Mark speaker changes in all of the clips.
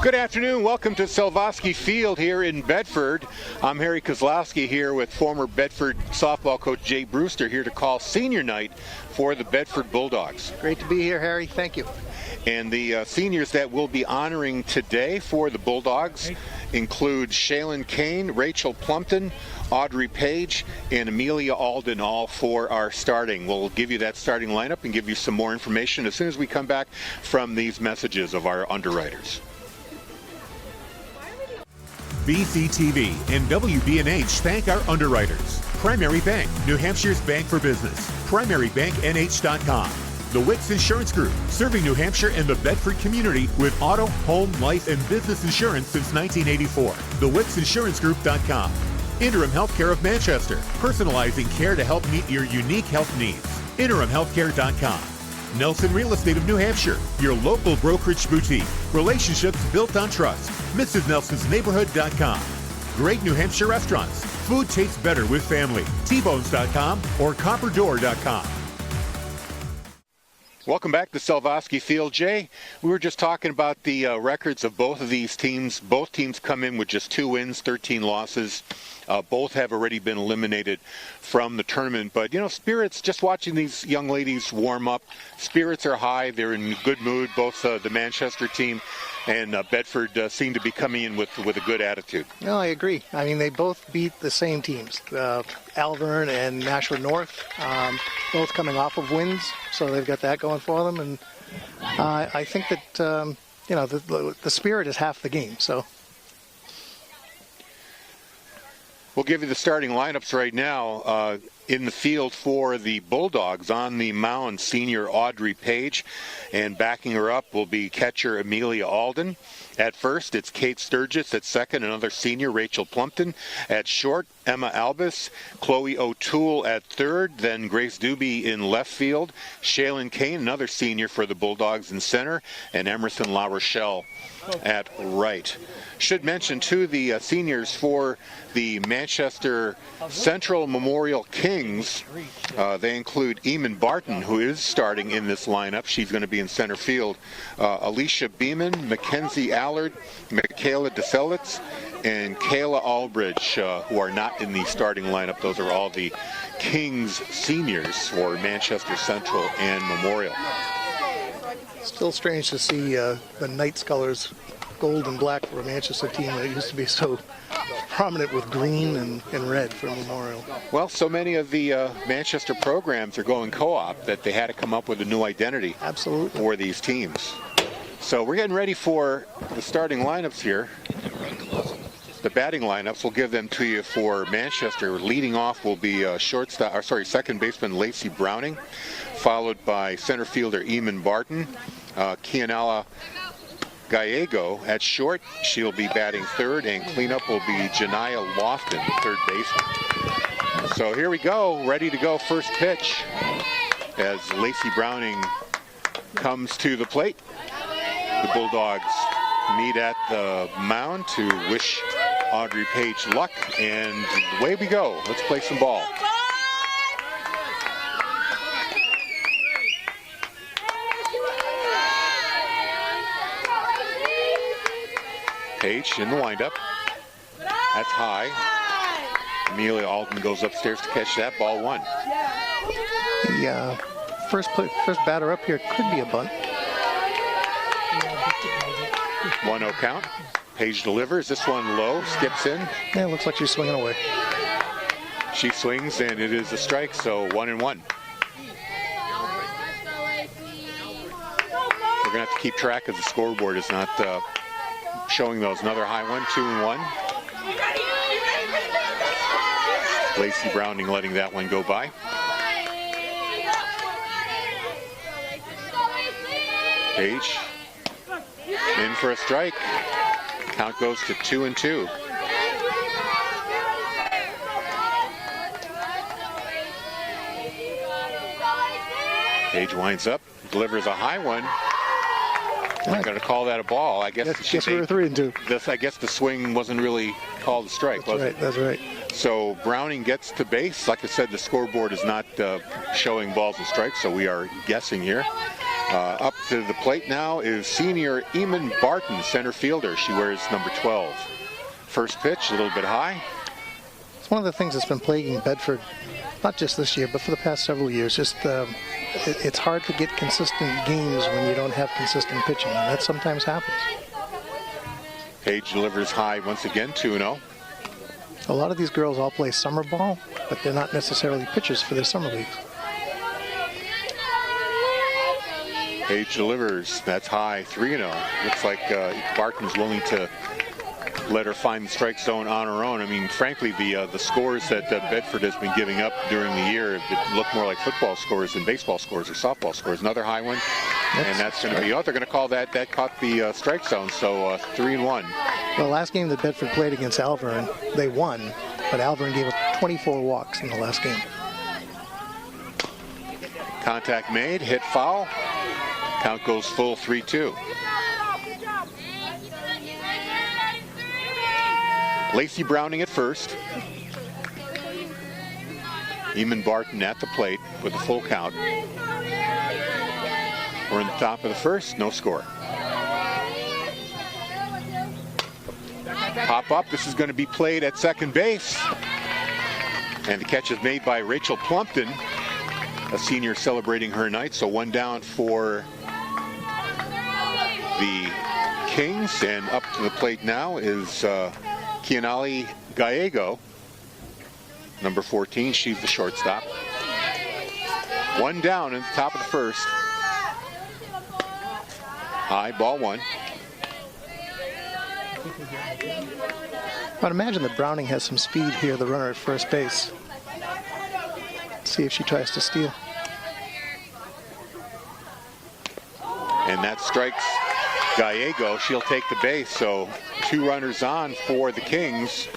Speaker 1: Good afternoon. Welcome to Selvosky Field here in Bedford. I'm Harry Kozlowski here with former Bedford softball coach Jay Brewster here to call senior night for the Bedford Bulldogs.
Speaker 2: Great to be here, Harry. Thank you.
Speaker 1: And the seniors that we'll be honoring today for the Bulldogs include Shaylin Kane, Rachel Plumpton, Audrey Page, and Amelia Alden, all four are starting. We'll give you that starting lineup and give you some more information as soon as we come back from these messages of our underwriters.
Speaker 3: BC TV and WBNH thank our underwriters. Primary Bank, New Hampshire's bank for business. PrimaryBankNH.com. The Wicks Insurance Group, serving New Hampshire and the Bedford community with auto, home, life, and business insurance since 1984. TheWicksInsuranceGroup.com. Interim Healthcare of Manchester, personalizing care to help meet your unique health needs. InterimHealthcare.com. Nelson Real Estate of New Hampshire, your local brokerage boutique. Relationships built on trust. MrsNelsonsNeighborhood.com. Great New Hampshire restaurants. Food tastes better with family. Tbones.com or Copperdoor.com.
Speaker 1: Welcome back to Selvosky Field. Jay, we were just talking about the records of both of these teams. Both teams come in with just 2 wins, 13 losses. Both have already been eliminated from the tournament. But, you know, spirits, just watching these young ladies warm up, spirits are high. They're in good mood. Both the Manchester team and Bedford seem to be coming in with a good attitude.
Speaker 2: No, I agree. I mean, they both beat the same teams, Alvern and Nashua North, both coming off of wins. So they've got that going for them. And I think that, you know, the spirit is half the game. So
Speaker 1: we'll give you the starting lineups right now. In the field for the Bulldogs, on the mound, senior Audrey Page, and backing her up will be catcher Amelia Alden. At first, it's Kate Sturgis. At second, another senior, Rachel Plumpton. At short, Emma Albus. Chloe O'Toole at third. Then Grace Doobie in left field. Shaylin Kane, another senior for the Bulldogs, in center. And Emerson La Rochelle at right. Should mention, too, the seniors for the Manchester Central Memorial Kings. They include Eamon Barton, who is starting in this lineup. She's going to be in center field. Alicia Beeman, Mackenzie Allard, Michaela DeSelitz, and Kayla Albridge, who are not in the starting lineup. Those are all the Kings seniors for Manchester Central and Memorial.
Speaker 2: still strange to see the Knights colors, gold and black, for a Manchester team that used to be so prominent with green and red for Memorial.
Speaker 1: Well, so many of the Manchester programs are going co-op that they had to come up with a new identity.
Speaker 2: Absolutely.
Speaker 1: For these teams. So we're getting ready for the starting lineups here. The batting lineups, we'll give them to you for Manchester. Leading off will be second baseman Lacey Browning, followed by center fielder Eamon Barton. Kianella Gallego at short. She'll be batting third, and cleanup will be Janiyah Lofton, the third baseman. So here we go, ready to go. First pitch as Lacey Browning comes to the plate. The Bulldogs meet at the mound to wish Audrey Page luck, and away we go. Let's play some ball. Page in the windup. That's high. Amelia Alden goes upstairs to catch that. Ball one.
Speaker 2: The first batter up here could be a bunt.
Speaker 1: 1-0 count. Page delivers. This one low, skips in.
Speaker 2: Yeah, looks like she's swinging away.
Speaker 1: She swings, and it is a strike, so 1-1. We're going to have to keep track of the scoreboard. It's not showing those. Another high one, 2-1. Lacey Browning letting that one go by. Page in for a strike. Count goes to 2-2. Page winds up, delivers a high one. I'm going to call that a ball. I guess
Speaker 2: we were 3-2.
Speaker 1: I guess the swing wasn't really called a strike, was it?
Speaker 2: That's right.
Speaker 1: So Browning gets to base. Like I said, the scoreboard is not showing balls and strikes, so we are guessing here. Up to the plate now is senior Eamon Barton, center fielder. She wears number 12. First pitch, a little bit high.
Speaker 2: It's one of the things that's been plaguing Bedford, not just this year, but for the past several years. Just it's hard to get consistent games when you don't have consistent pitching, and that sometimes happens.
Speaker 1: Page delivers high once again, 2-0.
Speaker 2: A lot of these girls all play summer ball, but they're not necessarily pitchers for their summer leagues.
Speaker 1: Page delivers. That's high, 3-0. Looks like Barton's willing to let her find the strike zone on her own. I mean, frankly, the scores that Bedford has been giving up during the year look more like football scores than baseball scores or softball scores. Another high one, and that's going to be, they're going to call that caught the strike zone, so 3-1.
Speaker 2: The last game that Bedford played against Alvern, they won, but Alvern gave up 24 walks in the last game.
Speaker 1: Contact made, hit foul. Count goes full, 3-2. Lacey Browning at first. Eamon Barton at the plate with a full count. We're in the top of the first, no score. Pop up, this is going to be played at second base. And the catch is made by Rachel Plumpton, a senior celebrating her night. So one down for the Kings, and up to the plate now is Kianali Gallego, number 14. She's the shortstop. One down in the top of the first. High, ball one.
Speaker 2: I'd imagine that Browning has some speed here, the runner at first base. Let's see if she tries to steal.
Speaker 1: And that strikes Gallego. She'll take the base, so 2 runners on for the Kings.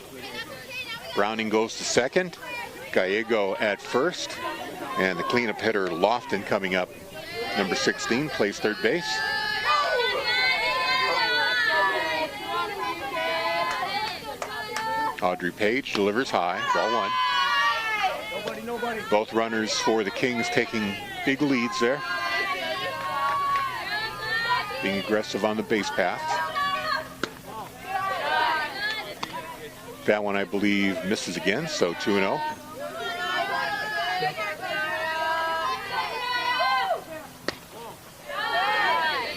Speaker 1: Browning goes to second, Gallego at first, and the cleanup hitter Lofton coming up. Number 16 plays third base. Audrey Page delivers high, ball one. Nobody. Both runners for the Kings taking big leads there. Being aggressive on the base path. That one, I believe, misses again, so 2-0.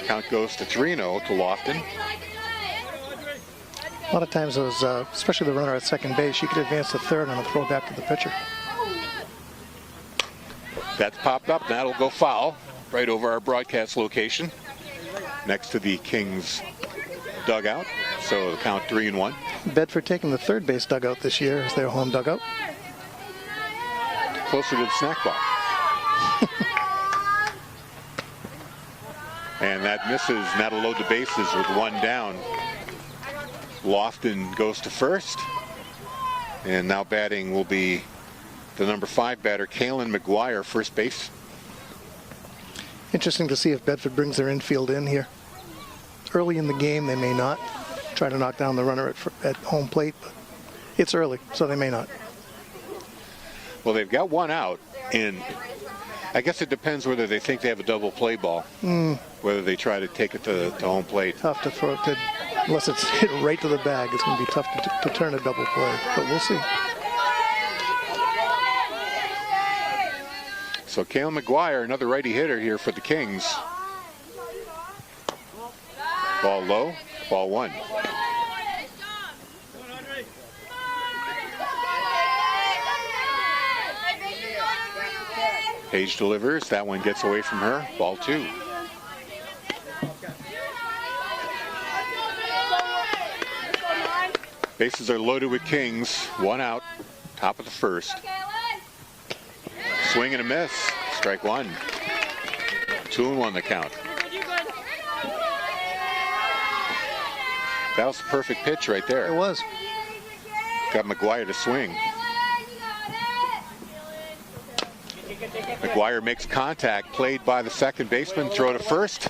Speaker 1: Count goes to 3-0 to Lofton.
Speaker 2: A lot of times those, especially the runner at second base, she could advance to third on a throw back to the pitcher.
Speaker 1: That's popped up, and that'll go foul right over our broadcast location next to the Kings dugout. So the count 3-1.
Speaker 2: Bedford taking the third base dugout this year as their home dugout.
Speaker 1: Closer to the snack bar. And that misses, and that'll load the bases with one down. Lofton goes to first, and now batting will be the number 5 batter, Kaylin McGuire, first base.
Speaker 2: Interesting to see if Bedford brings their infield in here. Early in the game, they may not try to knock down the runner at home plate, but it's early, so they may not.
Speaker 1: Well, they've got one out, and I guess it depends whether they think they have a double play ball, whether they try to take it to home plate.
Speaker 2: Tough to throw it, unless it's hit right to the bag. It's going to be tough to turn a double play, but we'll see.
Speaker 1: So Kaylin McGuire, another righty hitter here for the Kings. Ball low, ball one. Page delivers, that one gets away from her, ball 2. Bases are loaded with Kings, one out, top of the first. Swing and a miss, strike one. 2-1 the count. That was the perfect pitch right there.
Speaker 2: It was.
Speaker 1: Got McGuire to swing. McGuire makes contact, played by the second baseman, throw to first.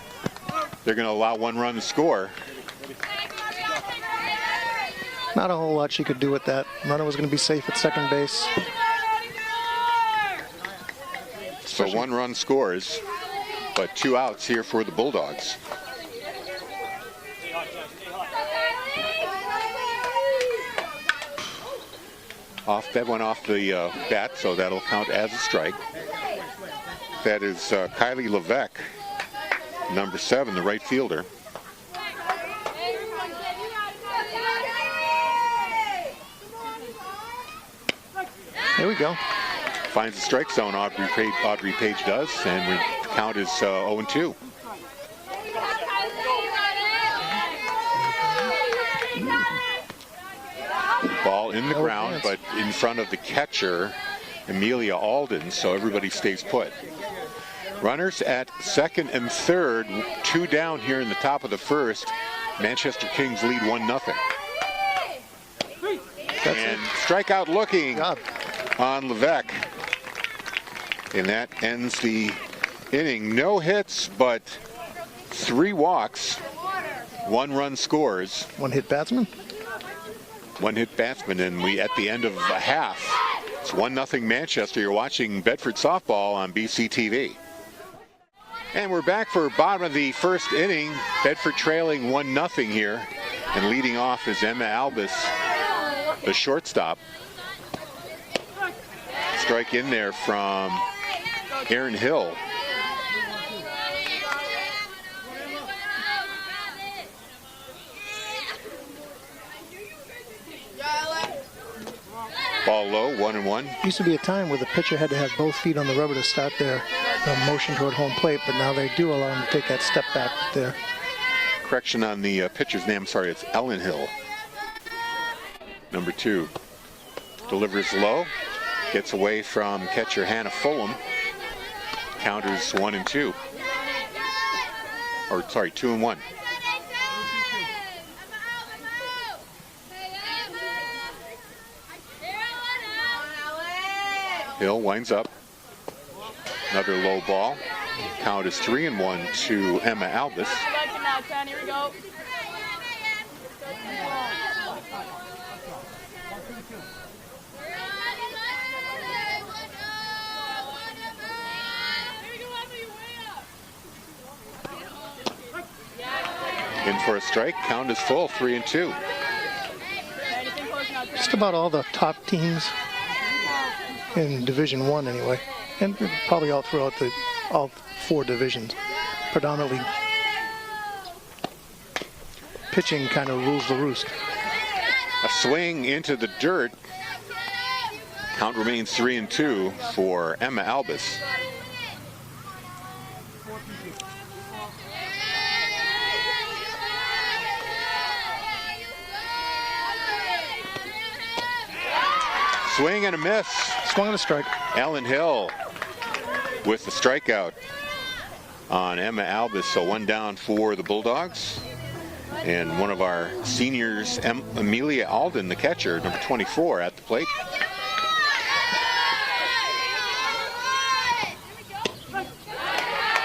Speaker 1: They're going to allow one run to score.
Speaker 2: Not a whole lot she could do with that. Runner was going to be safe at second base.
Speaker 1: So one run scores. but 2 outs here for the Bulldogs. That went off the bat, so that'll count as a strike. That is Kylie Levesque, number 7, the right fielder.
Speaker 2: There we go.
Speaker 1: Finds the strike zone, Audrey Page does, and the count is 0-2. Ball in the ground, but in front of the catcher, Amelia Alden, so everybody stays put. Runners at second and third, 2 down here in the top of the first. Manchester Kings lead 1-0. And strikeout looking on Levesque. And that ends the inning. No hits, but 3 walks. 1 run scores.
Speaker 2: 1 hit batsman.
Speaker 1: 1 hit batsman, and we at the end of a half. It's 1-0 Manchester. You're watching Bedford softball on BC TV. And we're back for bottom of the first inning. Bedford trailing 1-0 here, and leading off is Emma Albus, the shortstop. Strike in there from Erin Hill. Ball low, 1-1.
Speaker 2: Used to be a time where the pitcher had to have both feet on the rubber to start their motion toward home plate, but now they do allow them to take that step back there.
Speaker 1: Correction on the pitcher's name. Sorry, it's Ellen Hill. Number 2. Delivers low. Gets away from catcher Hannah Fulham. Counters 1-2. Or sorry, 2-1. Hill winds up. Another low ball. Count is 3-1 to Emma Albus.
Speaker 4: Here we go.
Speaker 1: In for a strike. Count is full, 3-2.
Speaker 2: Just about all the top teams in Division 1 anyway, and probably all throughout all 4 divisions. Predominantly pitching kind of rules the roost.
Speaker 1: A swing into the dirt. Count remains 3-2 for Emma Albus. Swing and a miss.
Speaker 2: Swung and a strike.
Speaker 1: Ellen Hill with the strikeout on Emma Albus. So 1 down for the Bulldogs. And one of our seniors, Amelia Alden, the catcher, number 24, at the plate.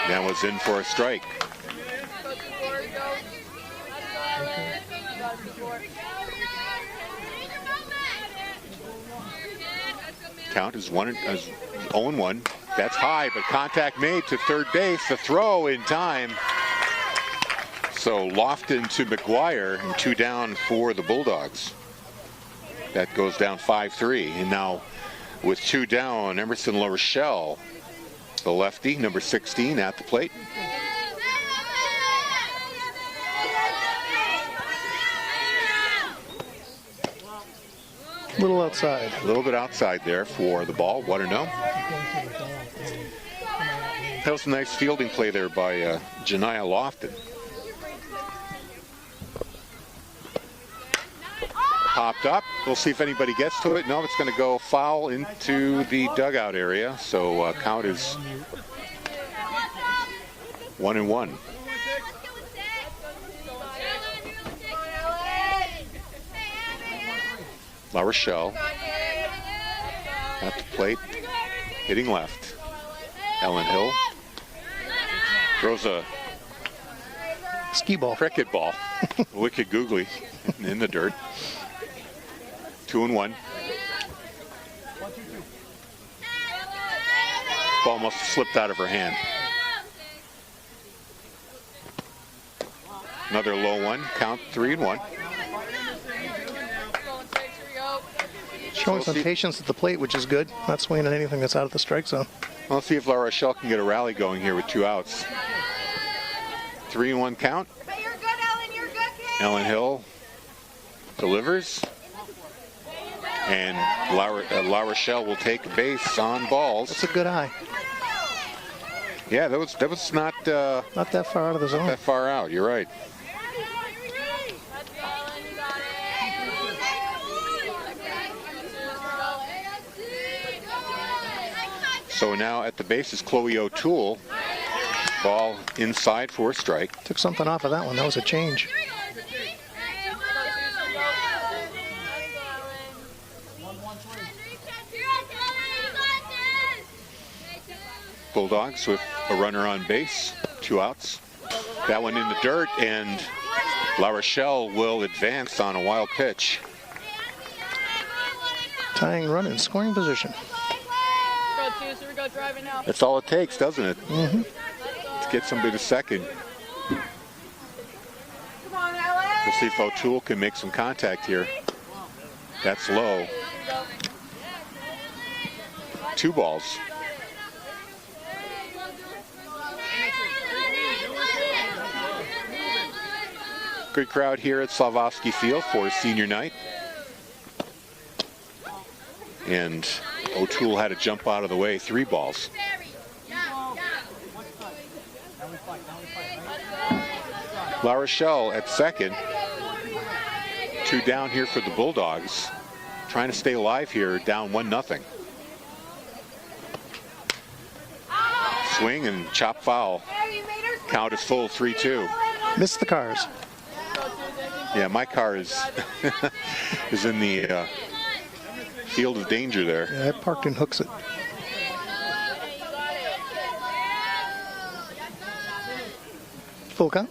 Speaker 1: That was in for a strike. Count is 0-1. That's high, but contact made to third base. The throw in time. So Lofton to McGuire, and 2 down for the Bulldogs. That goes down 5-3. And now with 2 down, Emerson La Rochelle, the lefty, number 16, at the plate.
Speaker 2: A little outside.
Speaker 1: A little bit outside there for the ball. 1-0. That was a nice fielding play there by Janiah Lofton. Popped up. We'll see if anybody gets to it. No, it's going to go foul into the dugout area. So count is 1-1. La Rochelle at the plate, hitting left. Ellen Hill throws a
Speaker 2: ski ball,
Speaker 1: cricket ball, wicked googly in the dirt. 2-1. Ball must have slipped out of her hand. Another low one. Count 3-1.
Speaker 2: Showing some patience at the plate, which is good. Not swinging at anything that's out of the strike zone.
Speaker 1: Well, let's see if La Rochelle can get a rally going here with 2 outs. 3-1 count.
Speaker 5: But you're good, Ellen. You're good, kid.
Speaker 1: Ellen Hill delivers. And La Rochelle will take a base on balls.
Speaker 2: That's a good eye.
Speaker 1: Yeah, that was not
Speaker 2: Not that far out of the zone.
Speaker 1: that far out. You're right. So now at the base is Chloe O'Toole. Ball inside for a strike.
Speaker 2: Took something off of that one. That was a change.
Speaker 1: Bulldogs with a runner on base, 2 outs. That one in the dirt, and La Rochelle will advance on a wild pitch.
Speaker 2: Tying run in scoring position.
Speaker 4: Go two, so we go driving now.
Speaker 1: That's all it takes, doesn't it?
Speaker 2: Mm-hmm.
Speaker 1: To get somebody to second.
Speaker 5: Come on, Ellen.
Speaker 1: We'll see if O'Toole can make some contact here. That's low. 2 balls. Good crowd here at Slavovsky Field for senior night. And O'Toole had to jump out of the way, 3 balls. La Rochelle at second. 2 down here for the Bulldogs. Trying to stay alive here, down 1-0. Swing and chop foul. Count is full, 3-2.
Speaker 2: Missed the cars.
Speaker 1: Yeah, my car is is in the field of danger there.
Speaker 2: Yeah, I parked and hooks it. Full count.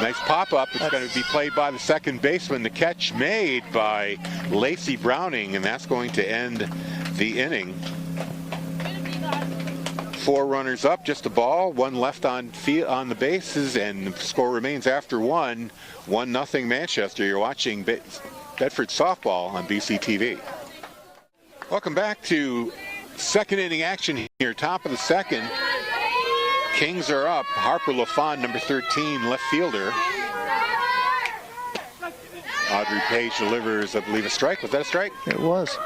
Speaker 1: Nice pop-up. It's going to be played by the second baseman. The catch made by Lacey Browning, and that's going to end the inning. 4 runners up, just a ball, 1 left on the bases, and the score remains after 1. 1-0 Manchester. You're watching Bedford softball on BC TV. Welcome back to second inning action here, top of the second. Kings are up. Harper LaFond, number 13, left fielder. Audrey Page delivers, I believe, a strike. Was that a strike?
Speaker 2: It was.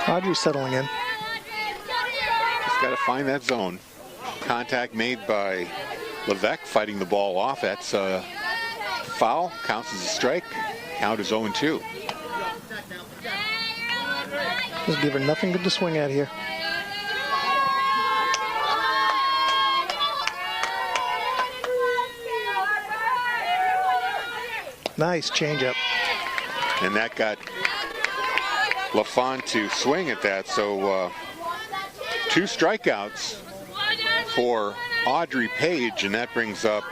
Speaker 2: Audrey settling in.
Speaker 1: Just got to find that zone. Contact made by Levesque, fighting the ball off. That's a foul. Counts as a strike. Count is 0-2.
Speaker 2: Just give her nothing good to swing at here. Nice changeup.
Speaker 1: And that got LaFond to swing at that. So 2 strikeouts for Audrey Page, and that brings up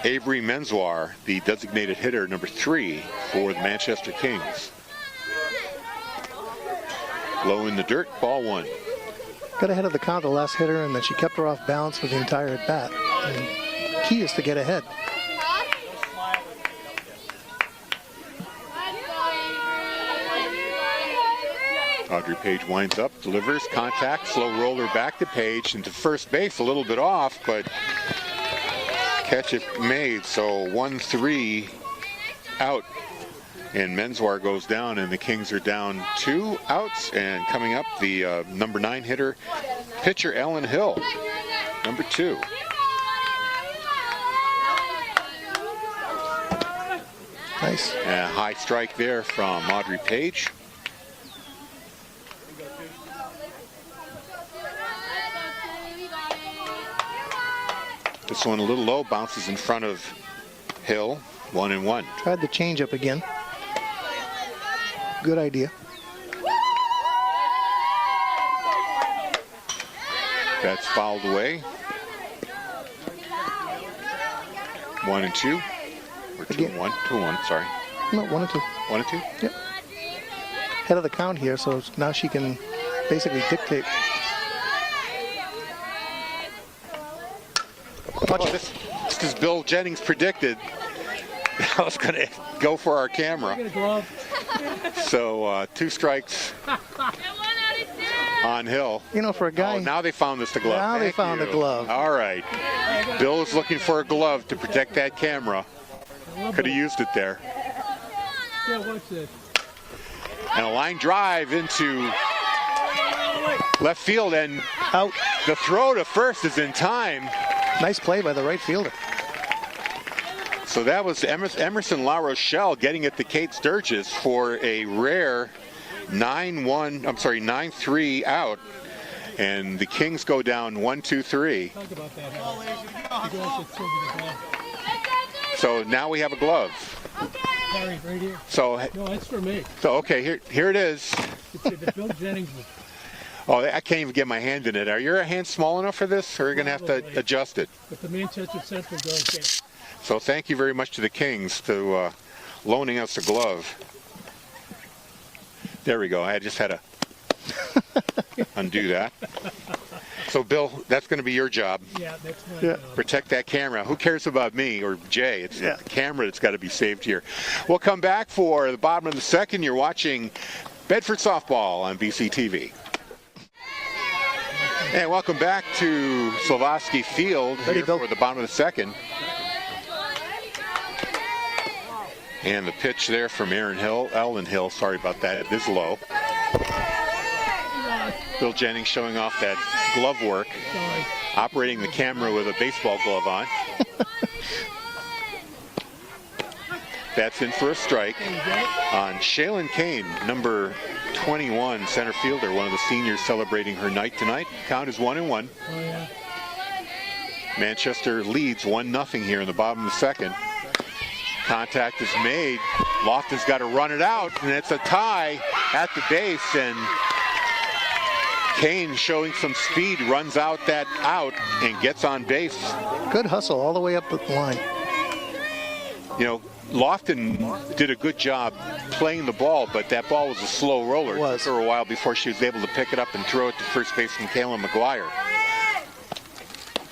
Speaker 1: Avery Menswar, the designated hitter, number 3 for the Manchester Kings. Low in the dirt, ball 1.
Speaker 2: Got ahead of the count, the last hitter, and then she kept her off balance for the entire at bat. And key is to get ahead.
Speaker 1: Audrey Page winds up, delivers, contact, slow roller back to Page into first base, a little bit off, but catch it made. So 1-3 out, and Menswar goes down, and the Kings are down 2 outs. And coming up, the number 9 hitter, pitcher Ellen Hill, number 2.
Speaker 2: Nice.
Speaker 1: And a high strike there from Audrey Page. This one a little low, bounces in front of Hill, 1-1.
Speaker 2: Tried the changeup again. Good idea.
Speaker 1: That's fouled away. 1-2. Or 2-1. 2-1, sorry.
Speaker 2: No, 1-2.
Speaker 1: 1-2?
Speaker 2: Yep. Head of the count here, so now she can basically dictate.
Speaker 1: Watch this. Just as Bill Jennings predicted, I was going to go for our camera. So 2 strikes on Hill.
Speaker 2: You know, for a guy.
Speaker 1: Oh, now they found us the glove.
Speaker 2: Now they found the glove.
Speaker 1: All right. Bill is looking for a glove to protect that camera. Could have used it there.
Speaker 6: Yeah, watch this.
Speaker 1: And a line drive into left field, and
Speaker 2: out.
Speaker 1: The throw to first is in time.
Speaker 2: Nice play by the right fielder.
Speaker 1: So that was Emerson La Rochelle getting it to Kate Sturgis for a rare 9-3 out. And the Kings go down 1-2-3.
Speaker 6: Talk about that.
Speaker 1: So now we have a glove.
Speaker 6: Harry, right here.
Speaker 1: So
Speaker 6: no, that's for me.
Speaker 1: So okay, here it is.
Speaker 6: It's the Bill Jennings.
Speaker 1: Oh, I can't even get my hand in it. Are your hands small enough for this, or are you going to have to adjust it?
Speaker 6: But the Manchester Central goes there.
Speaker 1: So thank you very much to the Kings to loaning us a glove. There we go. I just had to undo that. So Bill, that's going to be your job.
Speaker 6: Yeah, that's my job.
Speaker 1: Protect that camera. Who cares about me or Jay? It's the camera that's got to be saved here. We'll come back for the bottom of the second. You're watching Bedford softball on BC TV. And welcome back to Slovosky Field here for the bottom of the second. And the pitch there from Ellen Hill, sorry about that, it is low. Bill Jennings showing off that glove work, operating the camera with a baseball glove on. That's in for a strike on Shaylin Kane, number 21, center fielder, one of the seniors celebrating her night tonight. Count is 1-1. Manchester leads 1-0 here in the bottom of the second. Contact is made. Lofton's got to run it out, and it's a tie at the base, and Kane, showing some speed, runs out and gets on base.
Speaker 2: Good hustle all the way up the line.
Speaker 1: You know, Lofton did a good job playing the ball, but that ball was a slow roller. It took her a while before she was able to pick it up and throw it to first baseman Kayla McGuire.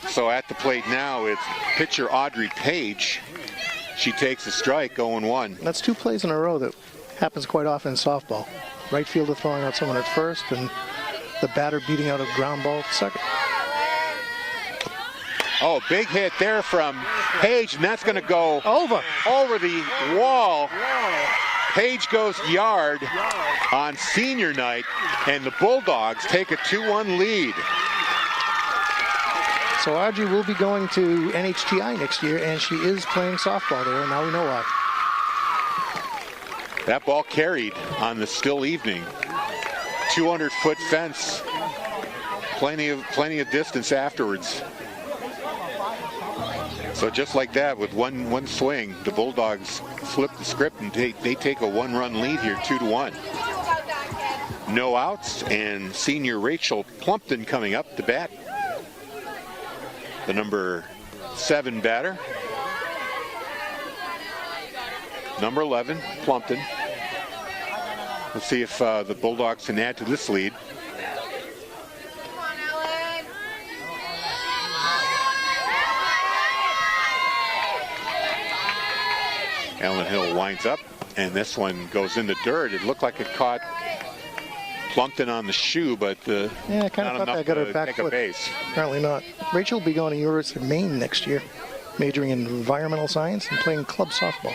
Speaker 1: So at the plate now, it's pitcher Audrey Page. She takes a strike, 0-1.
Speaker 2: That's 2 plays in a row that happens quite often in softball. Right fielder throwing out someone at first, and the batter beating out a ground ball at second.
Speaker 1: Oh, big hit there from Page, and that's going to go over the wall. Page goes yard on senior night, and the Bulldogs take a 2-1 lead.
Speaker 2: So Audrey will be going to NHTI next year, and she is playing softball there, and now we know why.
Speaker 1: That ball carried on the still evening. 200-foot fence. Plenty of distance afterwards. So just like that, with one swing, the Bulldogs flip the script and they take a 1-run lead here, 2-1. No outs, and senior Rachel Plumpton coming up to bat. The number 7 batter. Number 11, Plumpton. Let's see if the Bulldogs can add to this lead. Ellen Hill winds up, and this one goes in the dirt. It looked like it caught Plumpton on the shoe, but
Speaker 2: I kind of thought that got her back foot. Apparently not. Rachel will be going to University of Maine next year, majoring in environmental science and playing club softball.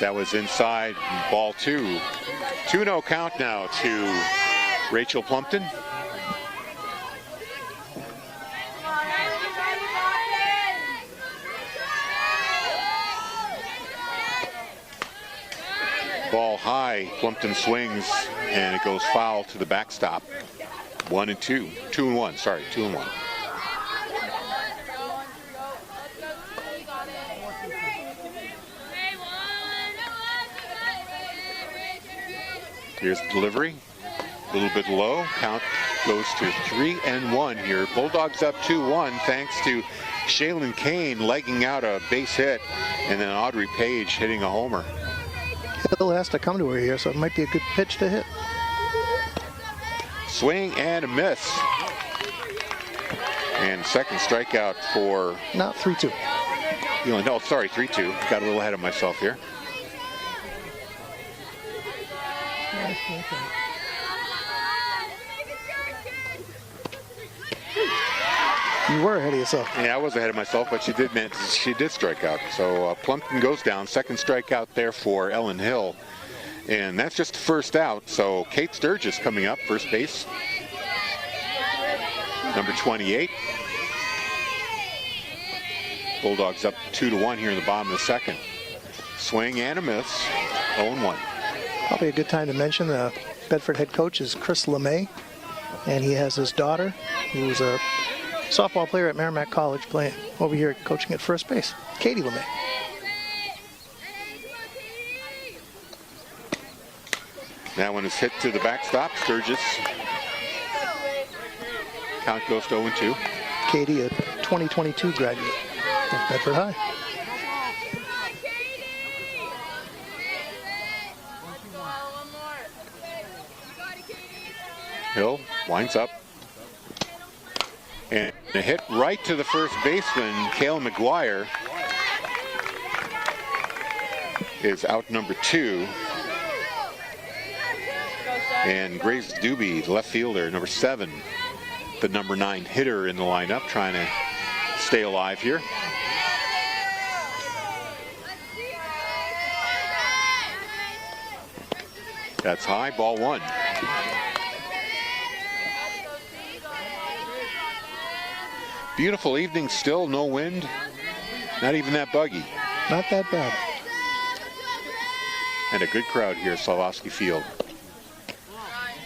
Speaker 1: That was inside, ball 2. 2-0 count now to Rachel Plumpton. Ball high, Plumpton swings, and it goes foul to the backstop. 1-2. 2-1, sorry, 2-1. Here's the delivery, a little bit low. Count goes to 3-1 here. Bulldogs up 2-1 thanks to Shaylin Kane legging out a base hit, and then Audrey Page hitting a homer.
Speaker 2: Hill has to come to her here, so it might be a good pitch to hit.
Speaker 1: Swing and a miss. And second strikeout for...
Speaker 2: Not 3-2.
Speaker 1: No, sorry, 3-2. Got a little ahead of myself here.
Speaker 2: You were ahead of yourself.
Speaker 1: Yeah, I was ahead of myself, but she did strike out. So Plumpton goes down. Second strikeout there for Ellen Hill. And that's just the first out. So Kate Sturgis coming up, first base. Number 28. Bulldogs up 2-1 here in the bottom of the second. Swing and a miss. 0-1.
Speaker 2: Probably a good time to mention the Bedford head coach is Chris LeMay. And he has his daughter, who's a softball player at Merrimack College, playing over here coaching at first base, Katie LeMay.
Speaker 1: That one is hit to the backstop. Sturgis. Count goes to 0-2.
Speaker 2: Katie, a 2022 graduate of Bedford High.
Speaker 1: Hill winds up. And a hit right to the first baseman, Kayla McGuire, is out number 2. And Grace Doobie, the left fielder, number 7, the number 9 hitter in the lineup, trying to stay alive here. That's high, ball 1. Beautiful evening still, no wind, not even that buggy.
Speaker 2: Not that bad.
Speaker 1: And a good crowd here at Slavovsky Field.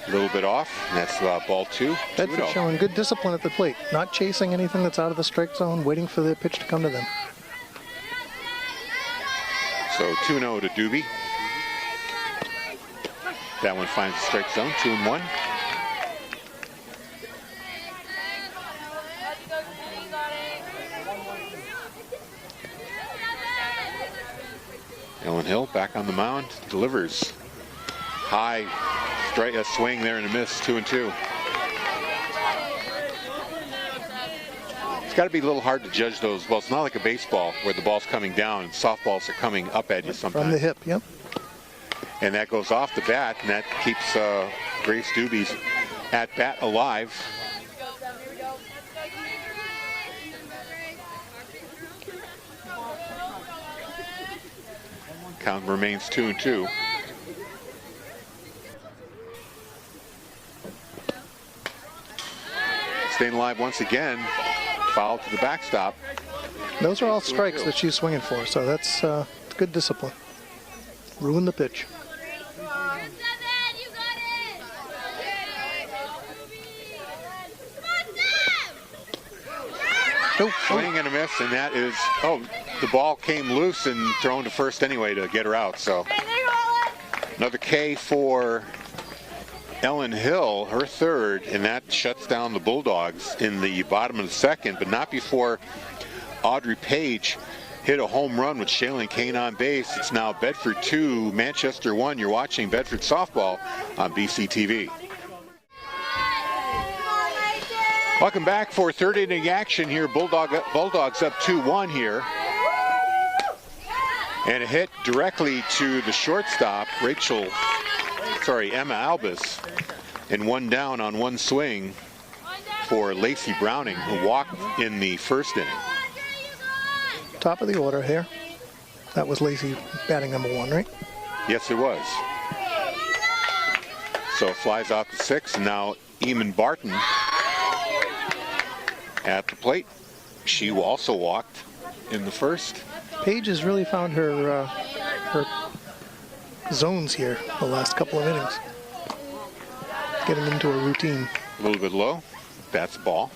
Speaker 1: A little bit off, and that's ball 2.
Speaker 2: Bedford showing good discipline at the plate, not chasing anything that's out of the strike zone, waiting for the pitch to come to them.
Speaker 1: So 2-0 to Doobie. That one finds the strike zone, 2-1. Ellen Hill back on the mound, delivers. High strike, a swing there and a miss, 2-2. It's got to be a little hard to judge those. Well, it's not like a baseball where the ball's coming down and softballs are coming up at you sometimes.
Speaker 2: From the hip, yep.
Speaker 1: And that goes off the bat, and that keeps Grace Doobie's at bat alive. Count remains 2-2. Staying alive once again. Foul to the backstop.
Speaker 2: Those are all strikes that she's swinging for, so that's good discipline. Ruin the pitch.
Speaker 1: Swing and a miss, and that is, the ball came loose and thrown to first anyway to get her out. So another K for Ellen Hill, her third, and that shuts down the Bulldogs in the bottom of the second, but not before Audrey Page hit a home run with Shaylin Kane on base. It's now Bedford 2, Manchester 1. You're watching Bedford softball on BC TV. Welcome back for third inning action here. Bulldogs up 2-1 here. And a hit directly to the shortstop, Emma Albus. And one down on one swing for Lacey Browning, who walked in the first inning.
Speaker 2: Top of the order here. That was Lacey batting number 1, right?
Speaker 1: Yes, it was. So flies out to 6, and now Eamon Barton at the plate. She also walked in the first.
Speaker 2: Page has really found her zones here the last couple of innings. Getting into a routine.
Speaker 1: A little bit low. That's ball.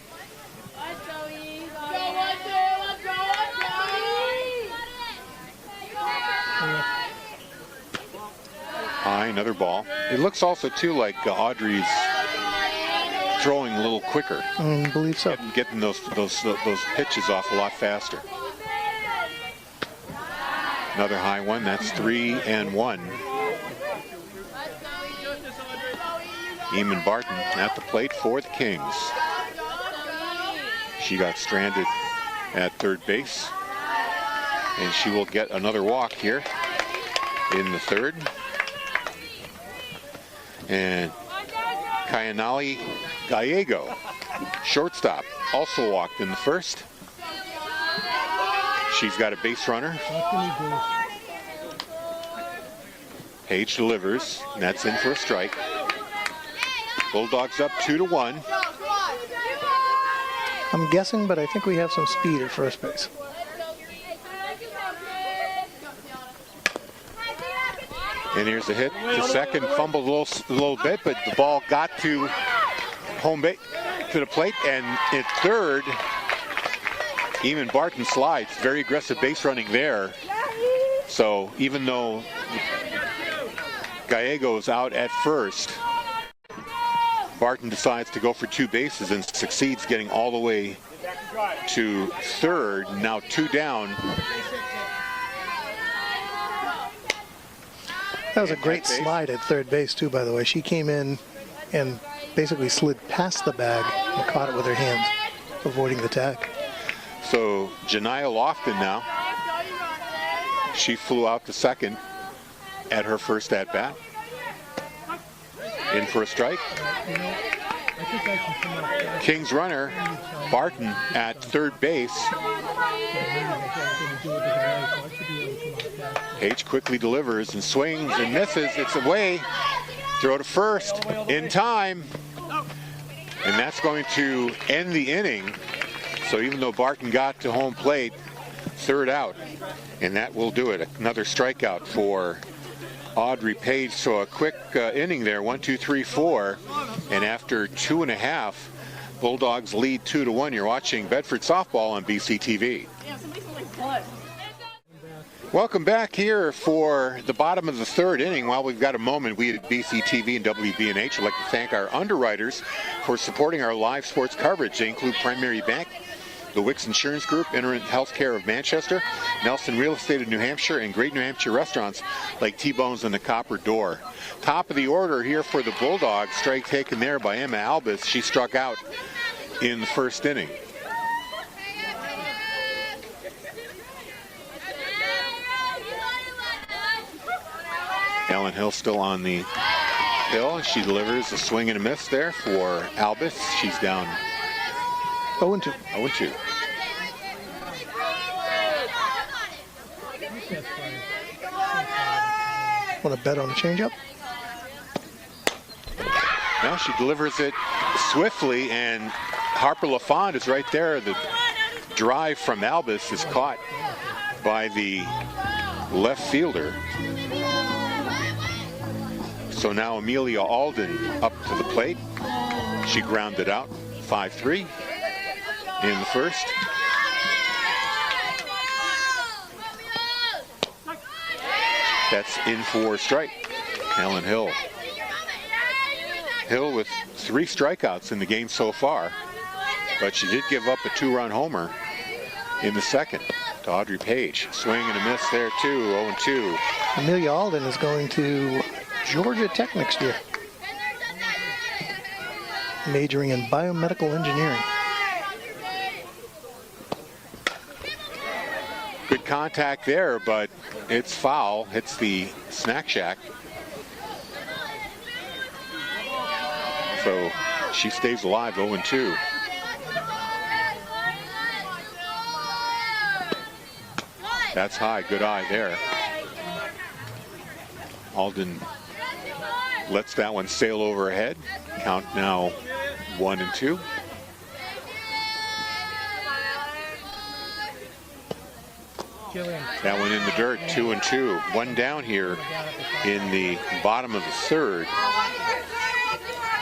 Speaker 1: High, another ball. It looks also too like Audrey's throwing a little quicker.
Speaker 2: I believe so.
Speaker 1: Getting those pitches off a lot faster. Another high one. That's 3-1. Eamon Barton at the plate for the Kings. She got stranded at third base, and she will get another walk here in the third. And Kayanali Gallego, shortstop, also walked in the first. She's got a base runner. Page delivers, and that's in for a strike. Bulldogs up 2-1.
Speaker 2: I'm guessing, but I think we have some speed at first base.
Speaker 1: And here's a hit to second, fumbled a little bit, but the ball got to home base, to the plate, and at third, Eamon Barton slides. Very aggressive base running there. So even though Gallego's out at first, Barton decides to go for two bases and succeeds, getting all the way to third. Now 2 down.
Speaker 2: That was a great slide at third base, too, by the way. She came in and basically slid past the bag and caught it with her hands, avoiding the tag.
Speaker 1: So Janiyah Lofton now, she flew out to second at her first at-bat. In for a strike. King's runner, Barton, at third base. Page quickly delivers and swings and misses. It's away. Throw to first in time. And that's going to end the inning. So even though Barton got to home plate, third out. And that will do it. Another strikeout for Audrey Page. So a quick inning there, 1, 2, 3, 4. And after 2.5, Bulldogs lead 2-1. You're watching Bedford softball on BC TV.
Speaker 4: Yeah, somebody smells like blood.
Speaker 1: Welcome back here for the bottom of the third inning. While we've got a moment, we at BC TV and WBNH would like to thank our underwriters for supporting our live sports coverage. They include Primary Bank, the Wicks Insurance Group, Internet Healthcare of Manchester, Nelson Real Estate of New Hampshire, and great New Hampshire restaurants like T-Bones and the Copper Door. Top of the order here for the Bulldogs. Strike taken there by Emma Albus. She struck out in the first inning. Ellen Hill still on the hill. She delivers a swing and a miss there for Albus. She's down
Speaker 2: 0-2.
Speaker 1: 0-2.
Speaker 2: Want to bet on a changeup?
Speaker 1: Now she delivers it swiftly, and Harper LaFond is right there. The drive from Albus is caught by the left fielder. So now Amelia Alden up to the plate. She grounded out 5-3 in the first. That's in for a strike. Ellen Hill. Hill with 3 strikeouts in the game so far, but she did give up a 2-run homer in the second to Audrey Page. Swing and a miss there too, 0-2.
Speaker 2: Amelia Alden is going to Georgia Tech next year, majoring in biomedical engineering.
Speaker 1: Good contact there, but it's foul. Hits the snack shack. So she stays alive, 0-2. That's high, good eye there. Alden lets that one sail overhead. Count now 1-2. That one in the dirt, 2-2. 1 down here in the bottom of the third.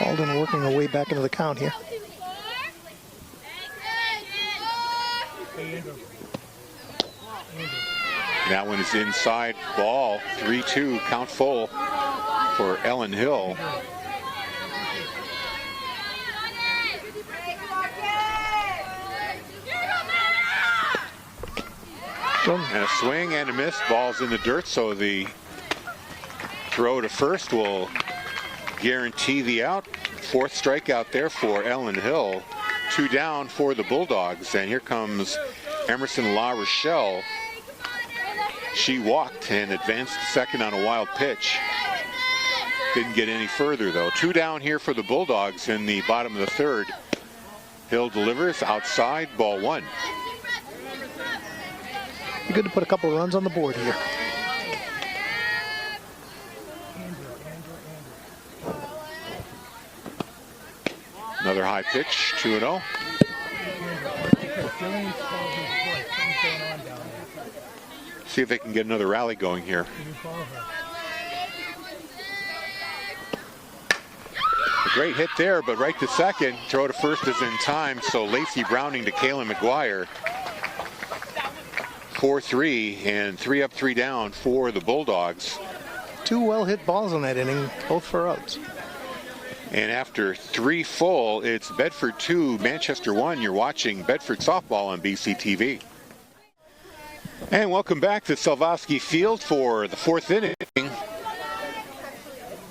Speaker 2: Alden working her way back into the count here.
Speaker 1: That one is inside ball, 3-2, count full for Ellen Hill. And a swing and a miss, ball's in the dirt, so the throw to first will guarantee the out. 4th strikeout there for Ellen Hill. 2 down for the Bulldogs, and here comes Emerson La Rochelle. She walked and advanced to second on a wild pitch. Didn't get any further though. 2 down here for the Bulldogs in the bottom of the third. Hill delivers outside, ball 1.
Speaker 2: Be good to put a couple of runs on the board here.
Speaker 1: Another high pitch, 2-0. See if they can get another rally going here. A great hit there, but right to second. Throw to first is in time, so Lacey Browning to Kaylin McGuire. 4-3, and 3 up, 3 down for the Bulldogs.
Speaker 2: 2 well-hit balls in that inning, both for outs.
Speaker 1: And after 3 full, it's Bedford 2, Manchester 1. You're watching Bedford softball on BC TV. And welcome back to Salvoski Field for the 4th inning.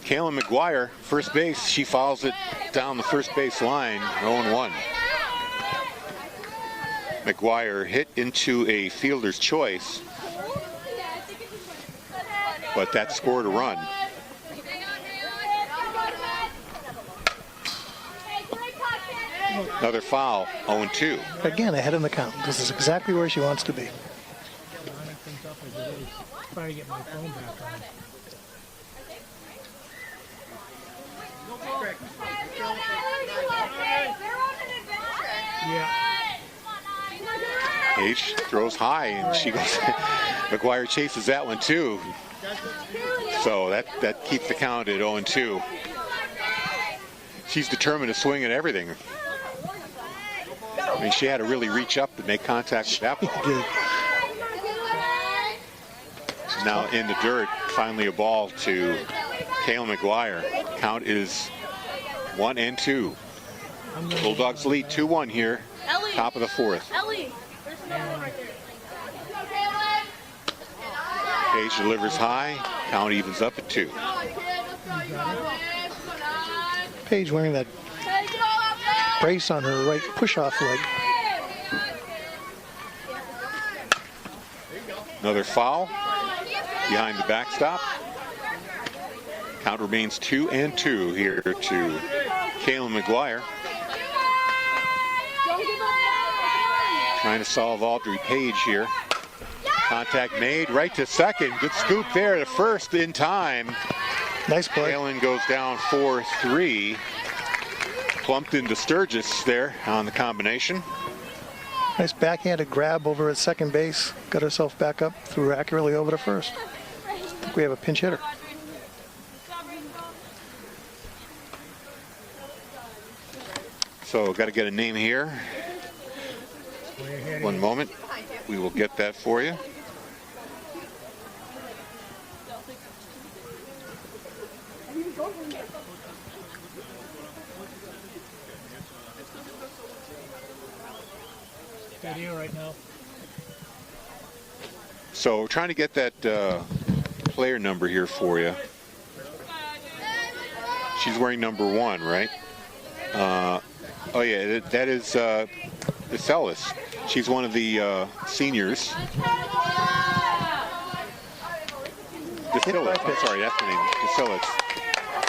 Speaker 1: Kaylin McGuire, first base. She fouls it down the first base line, 0-1. McGuire hit into a fielder's choice, but that scored a run. Another foul, 0-2.
Speaker 2: Again, ahead in the count. This is exactly where she wants to be.
Speaker 6: Trying to get my phone back on. Yeah.
Speaker 1: Page throws high, and she goes. McGuire chases that one too. So that keeps the count at 0-2. She's determined to swing at everything. I mean, she had to really reach up and make contact with that ball. She's now in the dirt. Finally a ball to Kaylin McGuire. Count is 1-2. Bulldogs lead 2-1 here. Top of the 4th. Page delivers high. Count evens up at 2.
Speaker 2: Paige wearing that brace on her right push-off leg.
Speaker 1: Another foul behind the backstop. Count remains 2-2 here to Kaylin McGuire. Trying to solve Audrey Page here. Contact made, right to second. Good scoop there to first in time.
Speaker 2: Nice play.
Speaker 1: Kaylin goes down 4-3. Plumped into Sturgis there on the combination.
Speaker 2: Nice backhanded grab over at second base. Got herself back up, threw her accurately over to first. I think we have a pinch hitter.
Speaker 1: So got to get a name here. One moment. We will get that for you.
Speaker 6: Here right now.
Speaker 1: So we're trying to get that player number here for you. She's wearing number 1, right? Oh yeah, that is DeCellis. She's one of the seniors. DeCellis, I'm sorry, that's the name. DeCellis.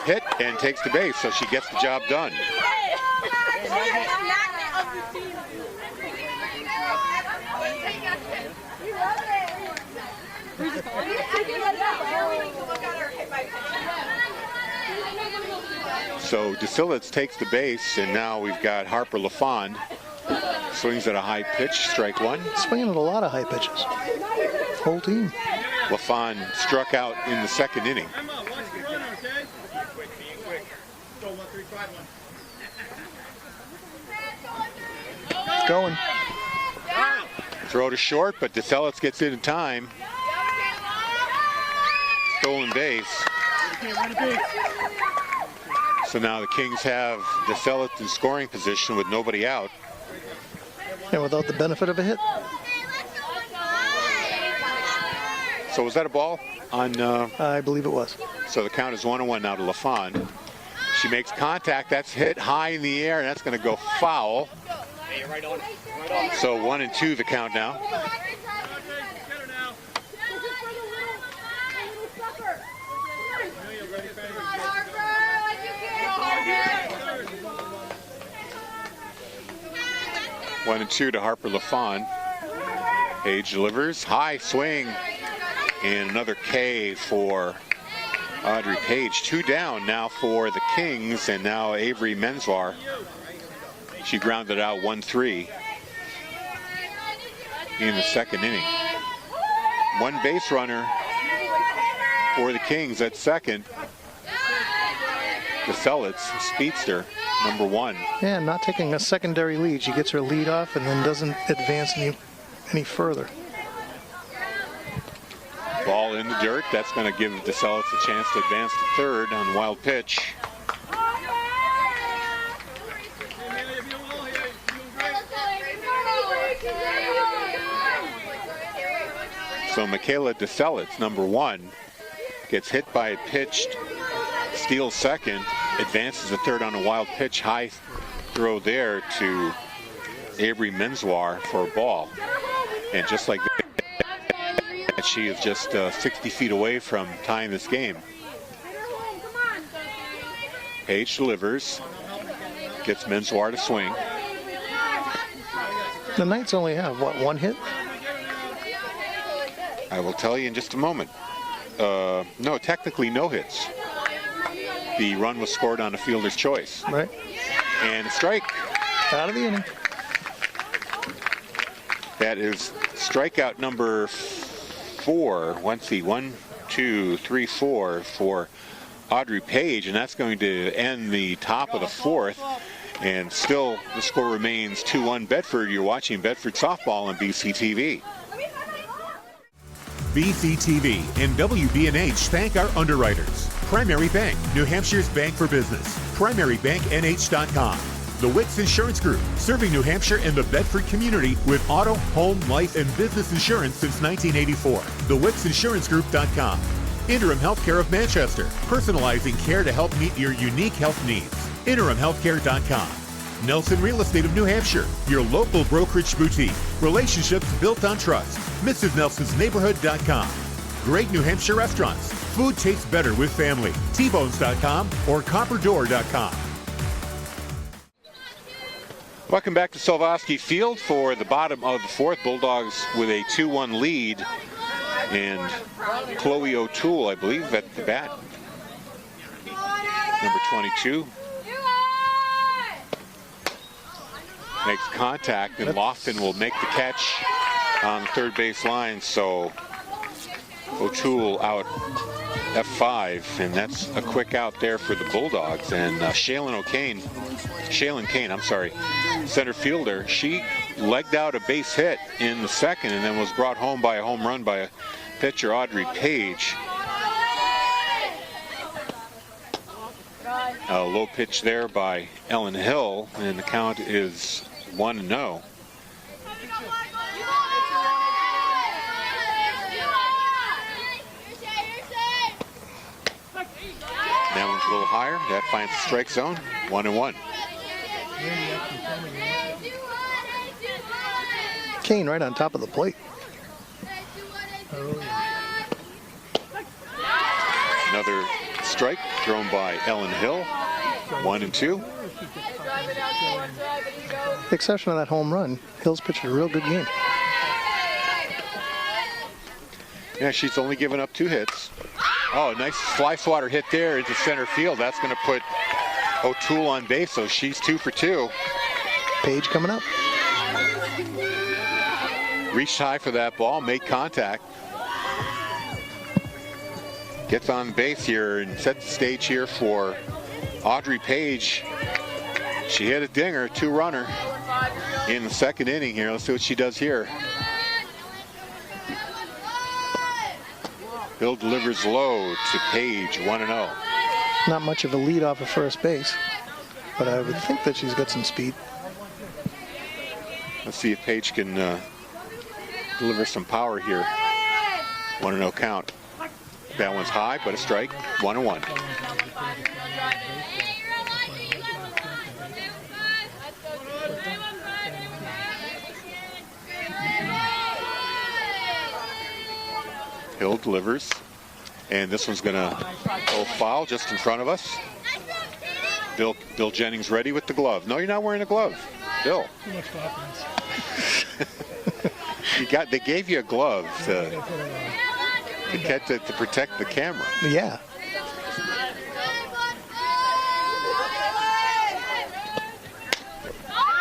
Speaker 1: Hit and takes the base, so she gets the job done. So DeSillets takes the base, and now we've got Harper LaFond. Swings at a high pitch, strike 1.
Speaker 2: Swinging at a lot of high pitches. Whole team.
Speaker 1: LaFond struck out in the 2nd inning.
Speaker 2: Going.
Speaker 1: Throw to short, but DeSellets gets in time. Stolen base. So now the Kings have DeSellets in scoring position with nobody out.
Speaker 2: And without the benefit of a hit.
Speaker 1: So was that a ball on?
Speaker 2: I believe it was.
Speaker 1: So the count is 1-1 now to LaFond. She makes contact. That's hit high in the air, and that's going to go foul. So 1-2 the count now. One and two to Harper LaFawn. Page delivers, high swing, and another K for Audrey Page. 2 down now for the Kings, and now Avery Menswar. She grounded out 1-3 in the second inning. One base runner for the Kings at second. The Selitz, speedster, number 1.
Speaker 2: Yeah, not taking a secondary lead. She gets her lead off and then doesn't advance any further.
Speaker 1: Ball in the dirt. That's going to give the Selitz a chance to advance to third on the wild pitch. So Michaela DeSelitz, number 1, gets hit by a pitch, steals second, advances to third on a wild pitch. High throw there to Avery Menswar for a ball. And just like that, she is just 60 feet away from tying this game. Page delivers, gets Menswar to swing.
Speaker 2: The Knights only have, what, 1 hit?
Speaker 1: I will tell you in just a moment. No, technically no hits. The run was scored on a fielder's choice.
Speaker 2: Right.
Speaker 1: And a strike.
Speaker 2: Out of the inning.
Speaker 1: That is strikeout number 4. Let's see, 1, 2, 3, 4 for Audrey Page, and that's going to end the top of the 4th. And still, the score remains 2-1 Bedford. You're watching Bedford softball on BC TV.
Speaker 3: BC TV and WBNH thank our underwriters. Primary Bank, New Hampshire's bank for business. PrimaryBankNH.com. The Wicks Insurance Group, serving New Hampshire and the Bedford community with auto, home, life, and business insurance since 1984. TheWicksInsuranceGroup.com. Interim Healthcare of Manchester, personalizing care to help meet your unique health needs. InterimHealthcare.com. Nelson Real Estate of New Hampshire, your local brokerage boutique. Relationships built on trust. MrsNelsonsNeighborhood.com. Great New Hampshire restaurants. Food tastes better with family. Tbones.com or Copperdoor.com.
Speaker 1: Welcome back to Silvosky Field for the bottom of the 4th. Bulldogs with a 2-1 lead. And Chloe O'Toole, I believe, at the bat. Number 22. Makes contact, and Lofton will make the catch on the third base line. So O'Toole out F5, and that's a quick out there for the Bulldogs. And Shaylin Kane, center fielder, she legged out a base hit in the second and then was brought home by a home run by a pitcher, Audrey Page. A low pitch there by Ellen Hill, and the count is 1-0. That one's a little higher. That finds the strike zone. 1-1.
Speaker 2: Kane right on top of the plate.
Speaker 1: Another strike thrown by Ellen Hill. 1-2.
Speaker 2: The exception of that home run, Hill's pitched a real good game.
Speaker 1: Yeah, she's only given up 2 hits. Oh, nice fly swatter hit there into center field. That's going to put O'Toole on base, so she's 2 for 2.
Speaker 2: Page coming up.
Speaker 1: Reached high for that ball, made contact. Gets on base here and set the stage here for Audrey Page. She hit a dinger, 2-runner in the second inning here. Let's see what she does here. Hill delivers low to Page, 1-0.
Speaker 2: Not much of a lead off of first base, but I would think that she's got some speed.
Speaker 1: Let's see if Page can deliver some power here. 1-0 count. That one's high, but a strike. 1-1. Hill delivers. And this one's going to go foul just in front of us. Bill Jennings ready with the glove. No, you're not wearing a glove. Bill.
Speaker 6: Too much offense.
Speaker 1: They gave you a glove to protect the camera.
Speaker 2: Yeah.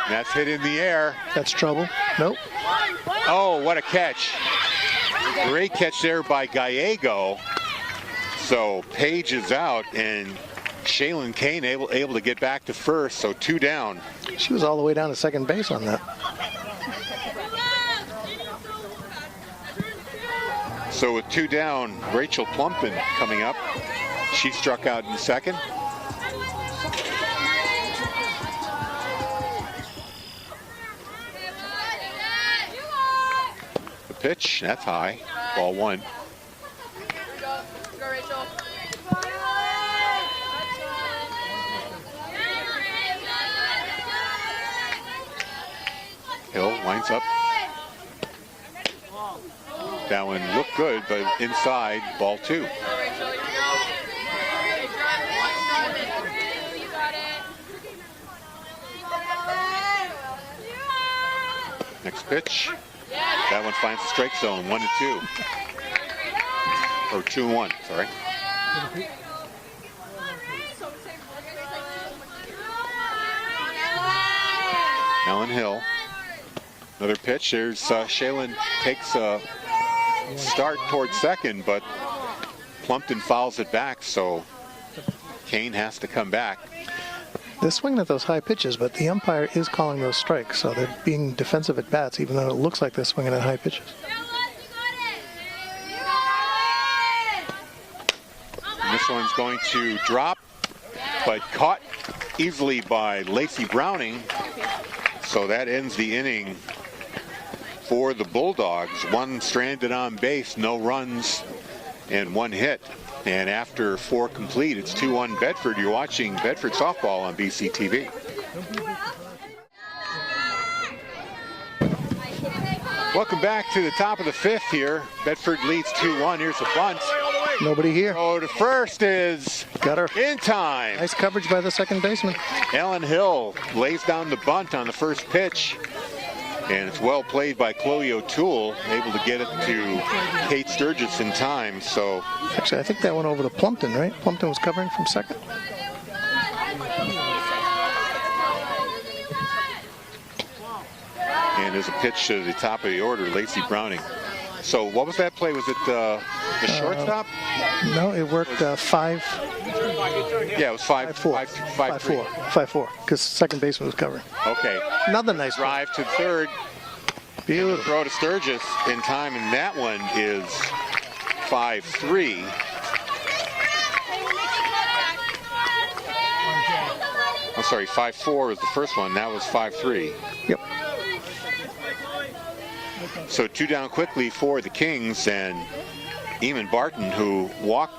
Speaker 1: That's hit in the air.
Speaker 2: That's trouble. Nope.
Speaker 1: Oh, what a catch. Great catch there by Gallego. So Page is out, and Shaylin Kane able to get back to first, so 2 down.
Speaker 2: She was all the way down to second base on that.
Speaker 1: So with 2 down, Rachel Plumpton coming up. She struck out in second. The pitch, that's high. Ball 1.
Speaker 4: Go, Rachel.
Speaker 1: Hill winds up. That one looked good, but inside, ball 2.
Speaker 4: Go, Rachel. You go. Okay, drive it. You got it.
Speaker 1: Next pitch. That one finds the strike zone, 1-2. Or 2-1, sorry. Ellen Hill. Another pitch. There's Shaylin takes a start towards second, but Plumpton fouls it back, so Kane has to come back.
Speaker 2: They're swinging at those high pitches, but the umpire is calling those strikes, so they're being defensive at bats, even though it looks like they're swinging at high pitches.
Speaker 1: And this one's going to drop, but caught easily by Lacey Browning. So that ends the inning for the Bulldogs. 1 stranded on base, no runs, and 1 hit. And after 4 complete, it's 2-1 Bedford. You're watching Bedford softball on BC TV. Welcome back to the top of the 5th here. Bedford leads 2-1. Here's a bunt.
Speaker 2: Nobody here.
Speaker 1: Oh, the first is
Speaker 2: Got her.
Speaker 1: in time.
Speaker 2: Nice coverage by the second baseman.
Speaker 1: Ellen Hill lays down the bunt on the first pitch. And it's well played by Chloe O'Toole, able to get it to Kate Sturgis in time. So
Speaker 2: Actually, I think that went over to Plumpton, right? Plumpton was covering from second.
Speaker 1: and there's a pitch to the top of the order, Lacey Browning. So what was that play? Was it the shortstop?
Speaker 2: No, it worked 5.
Speaker 1: Yeah, it was 5-4.
Speaker 2: 5-4, because second baseman was covering.
Speaker 1: Okay.
Speaker 2: Another nice
Speaker 1: drive to third.
Speaker 2: Beautiful.
Speaker 1: Throw to Sturgis in time, and that one is 5-3. I'm sorry, 5-4 was the first one. That was 5-3.
Speaker 2: Yep.
Speaker 1: So 2 down quickly for the Kings, and Eamon Barton, who walked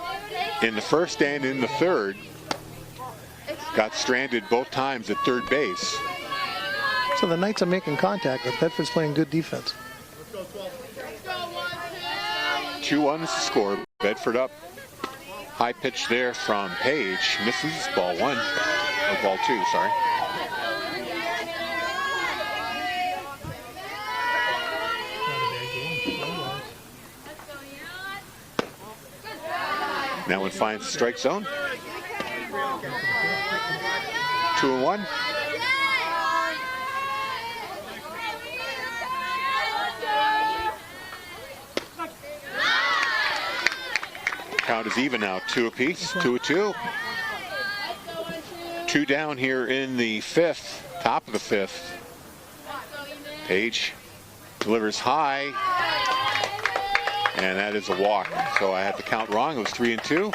Speaker 1: in the first and in the third, got stranded both times at third base.
Speaker 2: So the Knights are making contact, but Bedford's playing good defense.
Speaker 1: 2-1 is the score. Bedford up. High pitch there from Page. Misses. Ball 1. Or ball 2, sorry. That one finds the strike zone. 2-1. Count is even now, 2 apiece, 2-2. 2 down here in the 5th, top of the 5th. Page delivers high, and that is a walk. So I had the count wrong, it was 3-2.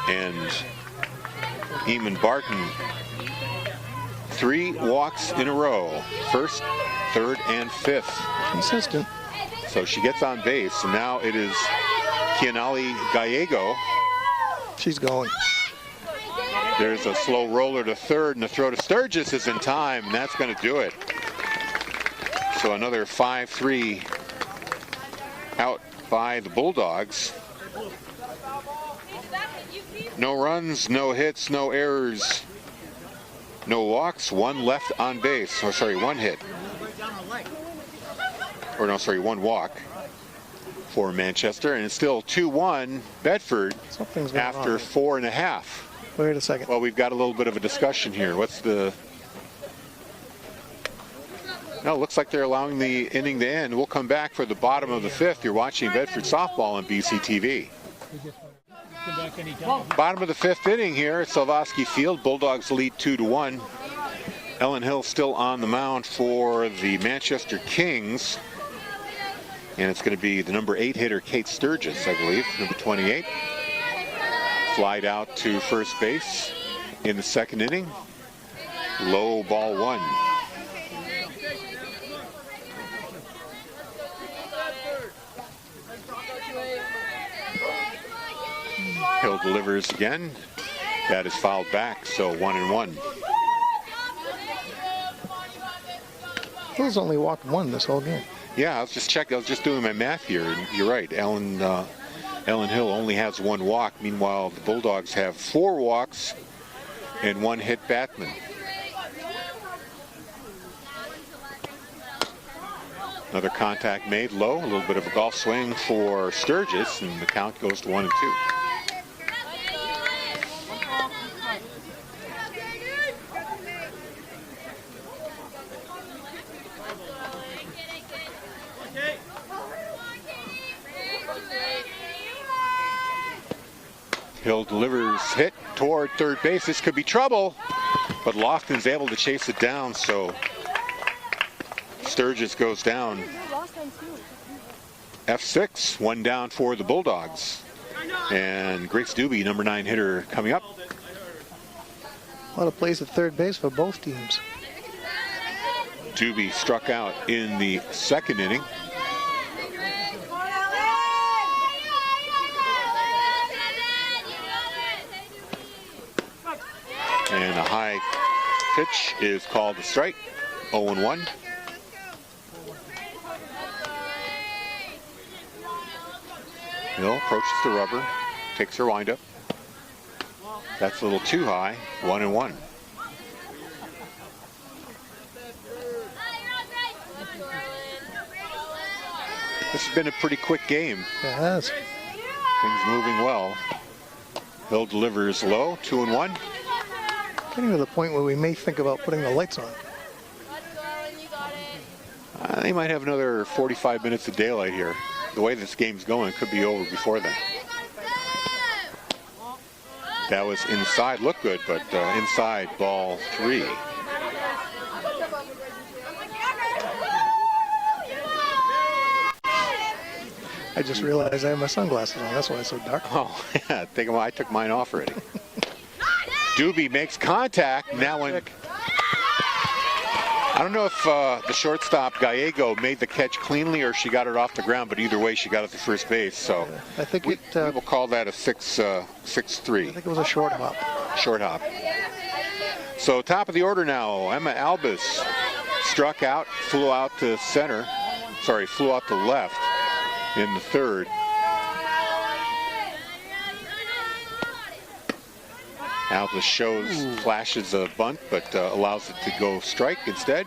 Speaker 1: And Eamon Barton, 3 walks in a row, 1st, 3rd, and 5th.
Speaker 2: Consistent.
Speaker 1: So she gets on base, and now it is Kianali Gallego.
Speaker 2: She's going.
Speaker 1: There's a slow roller to third, and the throw to Sturgis is in time, and that's going to do it. So another 5-3 out by the Bulldogs. No runs, no hits, no errors, no walks, one left on base. Oh, sorry, one hit. Or no, sorry, one walk for Manchester. And it's still 2-1 Bedford after 4.5.
Speaker 2: Wait a second.
Speaker 1: Well, we've got a little bit of a discussion here. What's the... No, it looks like they're allowing the inning to end. We'll come back for the bottom of the fifth. You're watching Bedford softball on BC TV. Bottom of the fifth inning here at Silvosky Field. Bulldogs lead 2-1. Ellen Hill still on the mound for the Manchester Kings. And it's going to be the number 8 hitter, Kate Sturgis, I believe, number 28. Flied out to first base in the second inning. Low, ball 1. Hill delivers again. That is fouled back, so 1-1.
Speaker 2: Hill's only walked one this whole game.
Speaker 1: Yeah, I was just doing my math here, and you're right. Ellen Hill only has one walk. Meanwhile, the Bulldogs have 4 walks and 1 hit batsman. Another contact made low. A little bit of a golf swing for Sturgis, and the count goes to 1-2. Hill delivers hit toward third base. This could be trouble, but Lofton's able to chase it down, so Sturgis goes down. F6, 1 down for the Bulldogs. And Grace Doobie, number 9 hitter, coming up.
Speaker 2: A lot of plays at third base for both teams.
Speaker 1: Doobie struck out in the second inning. And a high pitch is called a strike. 0-1. Hill approaches the rubber, takes her windup. That's a little too high. 1-1. This has been a pretty quick game.
Speaker 2: It has.
Speaker 1: Things moving well. Hill delivers low. 2-1.
Speaker 2: Getting to the point where we may think about putting the lights on.
Speaker 1: They might have another 45 minutes of daylight here. The way this game's going, it could be over before then. That was inside, looked good, but inside, ball 3.
Speaker 2: I just realized I have my sunglasses on. That's why it's so dark.
Speaker 1: Oh, yeah, I took mine off already. Doobie makes contact. Now when I don't know if the shortstop Gallego made the catch cleanly or she got it off the ground, but either way she got it to first base. So
Speaker 2: I think
Speaker 1: we will call that a 6-3.
Speaker 2: I think it was a short hop.
Speaker 1: Short hop. So top of the order now. Emma Albus struck out, flew out to center. Sorry, flew out to left in the third. Albus shows flashes a bunt, but allows it to go strike instead.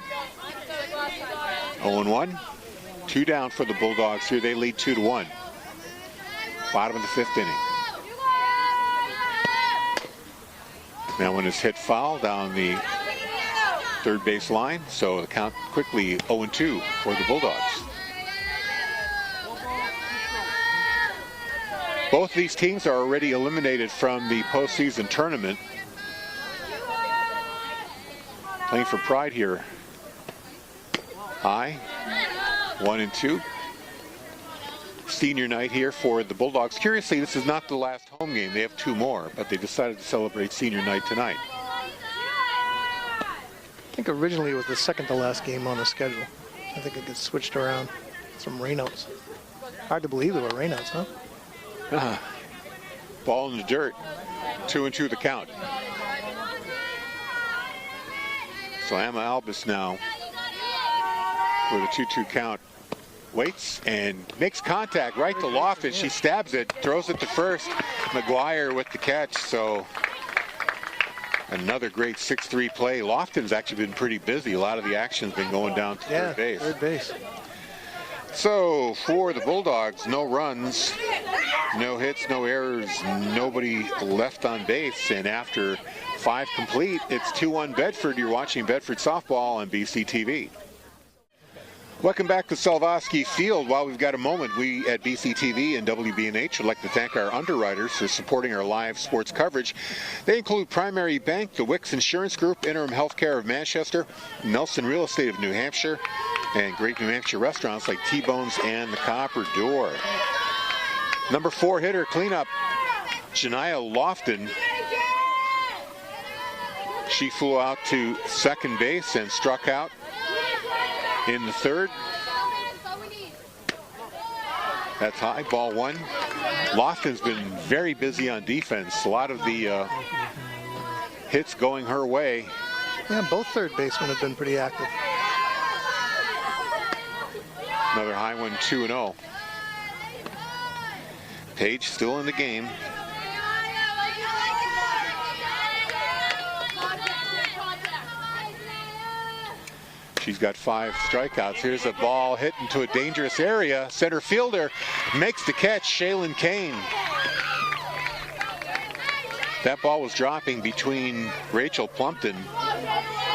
Speaker 1: 0-1. 2 down for the Bulldogs here. They lead 2-1. Bottom of the fifth inning. Now one is hit foul down the third base line, so the count quickly 0-2 for the Bulldogs. Both these teams are already eliminated from the postseason tournament. Playing for pride here. High, 1-2. Senior night here for the Bulldogs. Curiously, this is not the last home game. They have 2 more, but they decided to celebrate senior night tonight.
Speaker 2: I think originally it was the second to last game on the schedule. I think it gets switched around. Some rainouts. Hard to believe there were rainouts, huh?
Speaker 1: Ball in the dirt. 2-2 the count. So Emma Albus now with a 2-2 count waits and makes contact right to Lofton. She stabs it, throws it to first. McGuire with the catch. So another great 6-3 play. Lofton's actually been pretty busy. A lot of the action's been going down to third base.
Speaker 2: Third base.
Speaker 1: So for the Bulldogs, no runs, no hits, no errors, nobody left on base. And after 5 complete, it's 2-1 Bedford. You're watching Bedford softball on BC TV. Welcome back to Salvoski Field. While we've got a moment, we at BC TV and WBNH would like to thank our underwriters for supporting our live sports coverage. They include Primary Bank, the Wicks Insurance Group, Interim Healthcare of Manchester, Nelson Real Estate of New Hampshire, and great New Hampshire restaurants like T-Bones and the Copper Door. Number 4 hitter cleanup, Janiah Lofton. She flew out to second base and struck out in the third. That's high, ball 1. Lofton's been very busy on defense. A lot of the hits going her way.
Speaker 2: Yeah, both third basemen have been pretty active.
Speaker 1: Another high one, 2-0. Page still in the game. She's got 5 strikeouts. Here's a ball hit into a dangerous area. Center fielder makes the catch, Shaylin Kane. That ball was dropping between Rachel Plumpton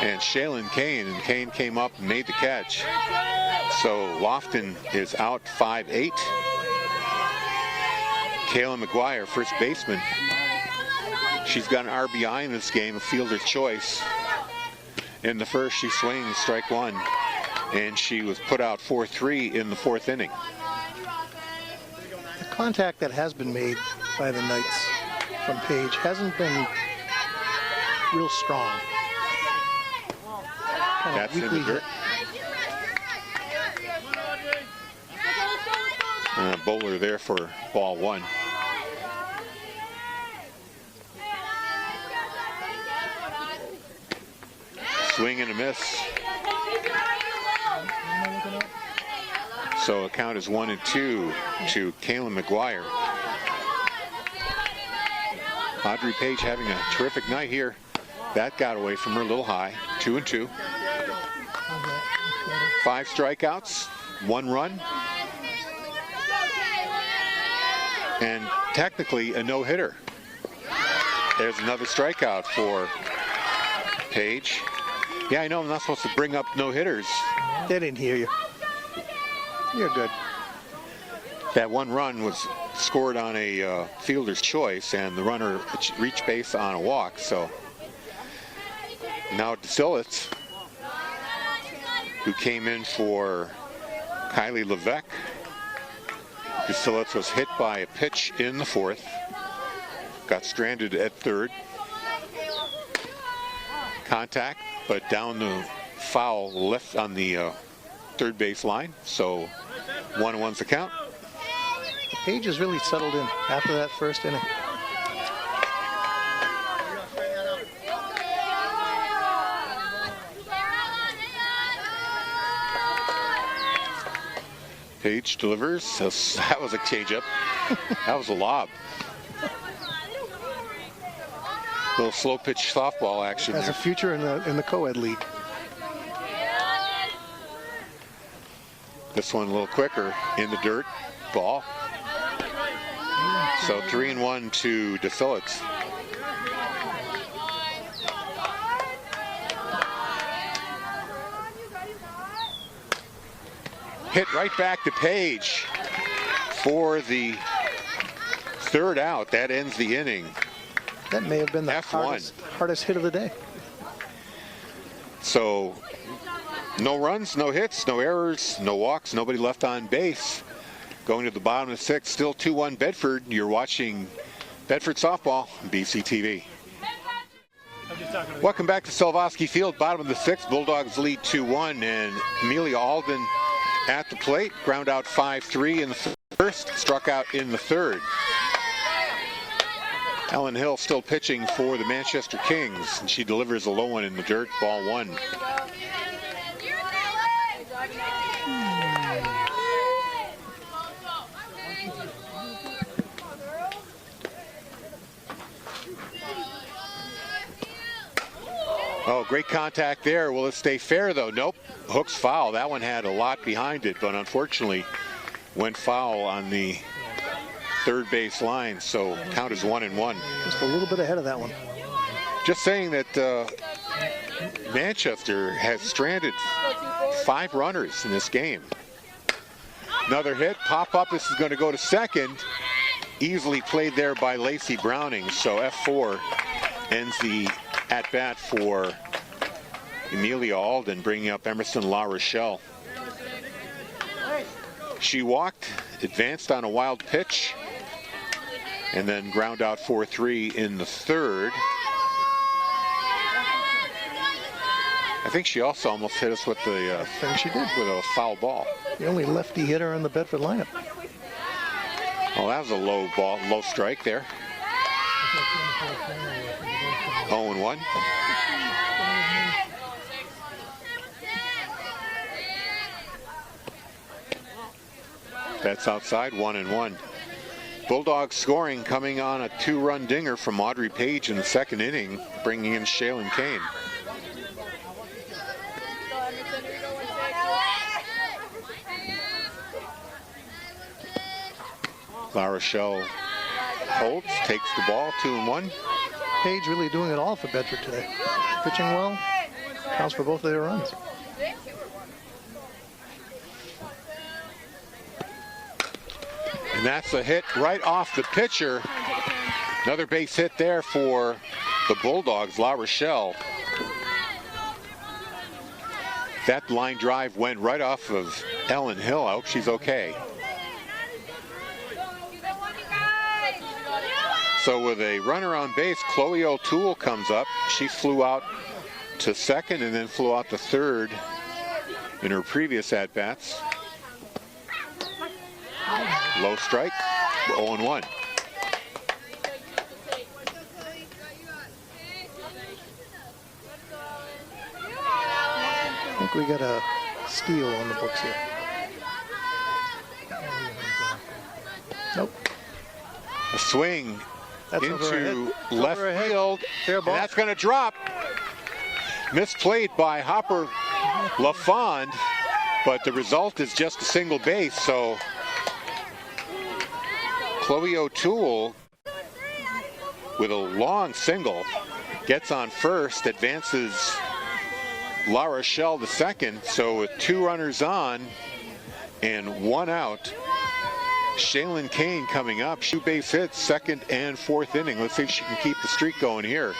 Speaker 1: and Shaylin Kane, and Kane came up and made the catch. So Lofton is out 5-8. Kayla McGuire, first baseman. She's got an RBI in this game, a fielder's choice. In the first, she swings, strike 1, and she was put out 4-3 in the 4th inning.
Speaker 2: The contact that has been made by the Knights from Page hasn't been real strong.
Speaker 1: That's in the dirt. And a bowler there for ball 1. Swing and a miss. So a count is 1-2 to Kayla McGuire. Audrey Page having a terrific night here. That got away from her a little high. 2-2. 5 strikeouts, 1 run. And technically a no-hitter. There's another strikeout for Page. Yeah, I know I'm not supposed to bring up no-hitters.
Speaker 2: They didn't hear you. You're good.
Speaker 1: That 1 run was scored on a fielder's choice, and the runner reached base on a walk. So now DeSillets, who came in for Kylie Levesque. DeSillets was hit by a pitch in the 4th. Got stranded at 3rd. Contact, but down the foul left on the 3rd base line. So 1-1's the count.
Speaker 2: Page has really settled in after that first inning.
Speaker 1: Page delivers. That was a changeup. That was a lob. Little slow pitch softball action.
Speaker 2: Has a future in the co-ed league.
Speaker 1: This one a little quicker in the dirt. Ball. So 3-1 to DeSillets. Hit right back to Page for the 3rd out. That ends the inning.
Speaker 2: That may have been the
Speaker 1: F1.
Speaker 2: hardest hit of the day.
Speaker 1: So no runs, no hits, no errors, no walks, nobody left on base. Going to the bottom of the 6th, still 2-1 Bedford. You're watching Bedford softball, BC TV. Welcome back to Salvoski Field, bottom of the 6th. Bulldogs lead 2-1, and Amelia Alden at the plate. Ground out 5-3 in the 1st, struck out in the 3rd. Ellen Hill still pitching for the Manchester Kings, and she delivers a low one in the dirt, ball 1. Oh, great contact there. Will it stay fair, though? Nope. Hook's foul. That one had a lot behind it, but unfortunately went foul on the third base line, so count is 1-1.
Speaker 2: Just a little bit ahead of that one.
Speaker 1: Just saying that Manchester has stranded 5 runners in this game. Another hit, pop up. This is going to go to second. Easily played there by Lacey Browning, so F4 ends the at-bat for Amelia Alden, bringing up Emerson La Rochelle. She walked, advanced on a wild pitch, and then ground out 4-3 in the third. I think she also almost hit us with the
Speaker 2: I think she did.
Speaker 1: with a foul ball.
Speaker 2: The only lefty hitter in the Bedford lineup.
Speaker 1: Oh, that was a low ball, low strike there. 0-1. That's outside, 1-1. Bulldogs scoring, coming on a 2-run dinger from Audrey Page in the second inning, bringing in Shaylin Kane. La Rochelle holds, takes the ball, 2-1.
Speaker 2: Page really doing it all for Bedford today. Pitching well, counts for both of their runs.
Speaker 1: And that's a hit right off the pitcher. Another base hit there for the Bulldogs, La Rochelle. That line drive went right off of Ellen Hill. I hope she's okay. So with a runner on base, Chloe O'Toole comes up. She flew out to second and then flew out to third in her previous at-bats. Low strike, 0-1.
Speaker 2: I think we got a steal on the books here. Nope.
Speaker 1: A swing
Speaker 2: That's over her
Speaker 1: into
Speaker 2: head.
Speaker 1: left
Speaker 2: Over her head.
Speaker 1: field,
Speaker 2: Fair
Speaker 1: and
Speaker 2: ball.
Speaker 1: that's going to drop. Misplayed by Hopper LaFond, but the result is just a single base, so Chloe O'Toole with a long single gets on first, advances La Rochelle to second, so with 2 runners on and 1 out, Shaylin Kane coming up, 2 base hits, second and fourth inning. Let's see if she can keep the streak going here.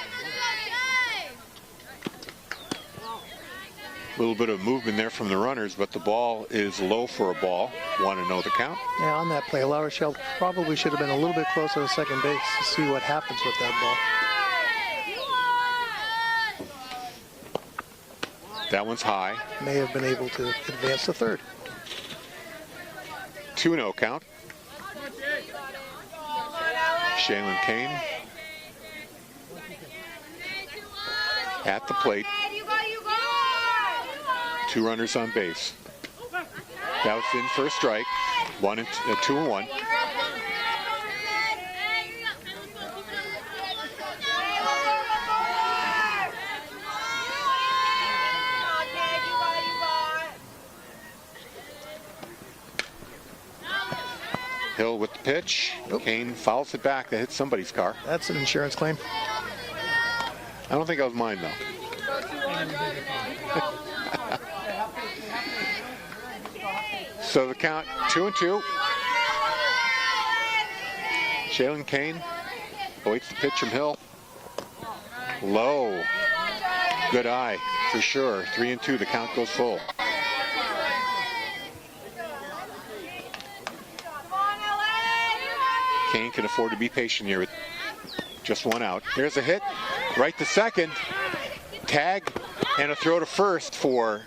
Speaker 1: A little bit of movement there from the runners, but the ball is low for a ball. Want to know the count?
Speaker 2: Yeah, on that play, La Rochelle probably should have been a little bit closer to second base to see what happens with that ball.
Speaker 1: That one's high.
Speaker 2: May have been able to advance to third.
Speaker 1: 2-0 count. Shaylin Kane at the plate. 2 runners on base. That was in for a strike. 2-1. Hill with the pitch.
Speaker 2: Nope.
Speaker 1: Kane fouls it back. That hit somebody's car.
Speaker 2: That's an insurance claim.
Speaker 1: I don't think that was mine, though. So the count, 2-2. Shaylin Kane awaits the pitch from Hill. Low. Good eye, for sure. 3-2, the count goes full. Kane can afford to be patient here with just 1 out. There's a hit, right to second. Tag and a throw to first for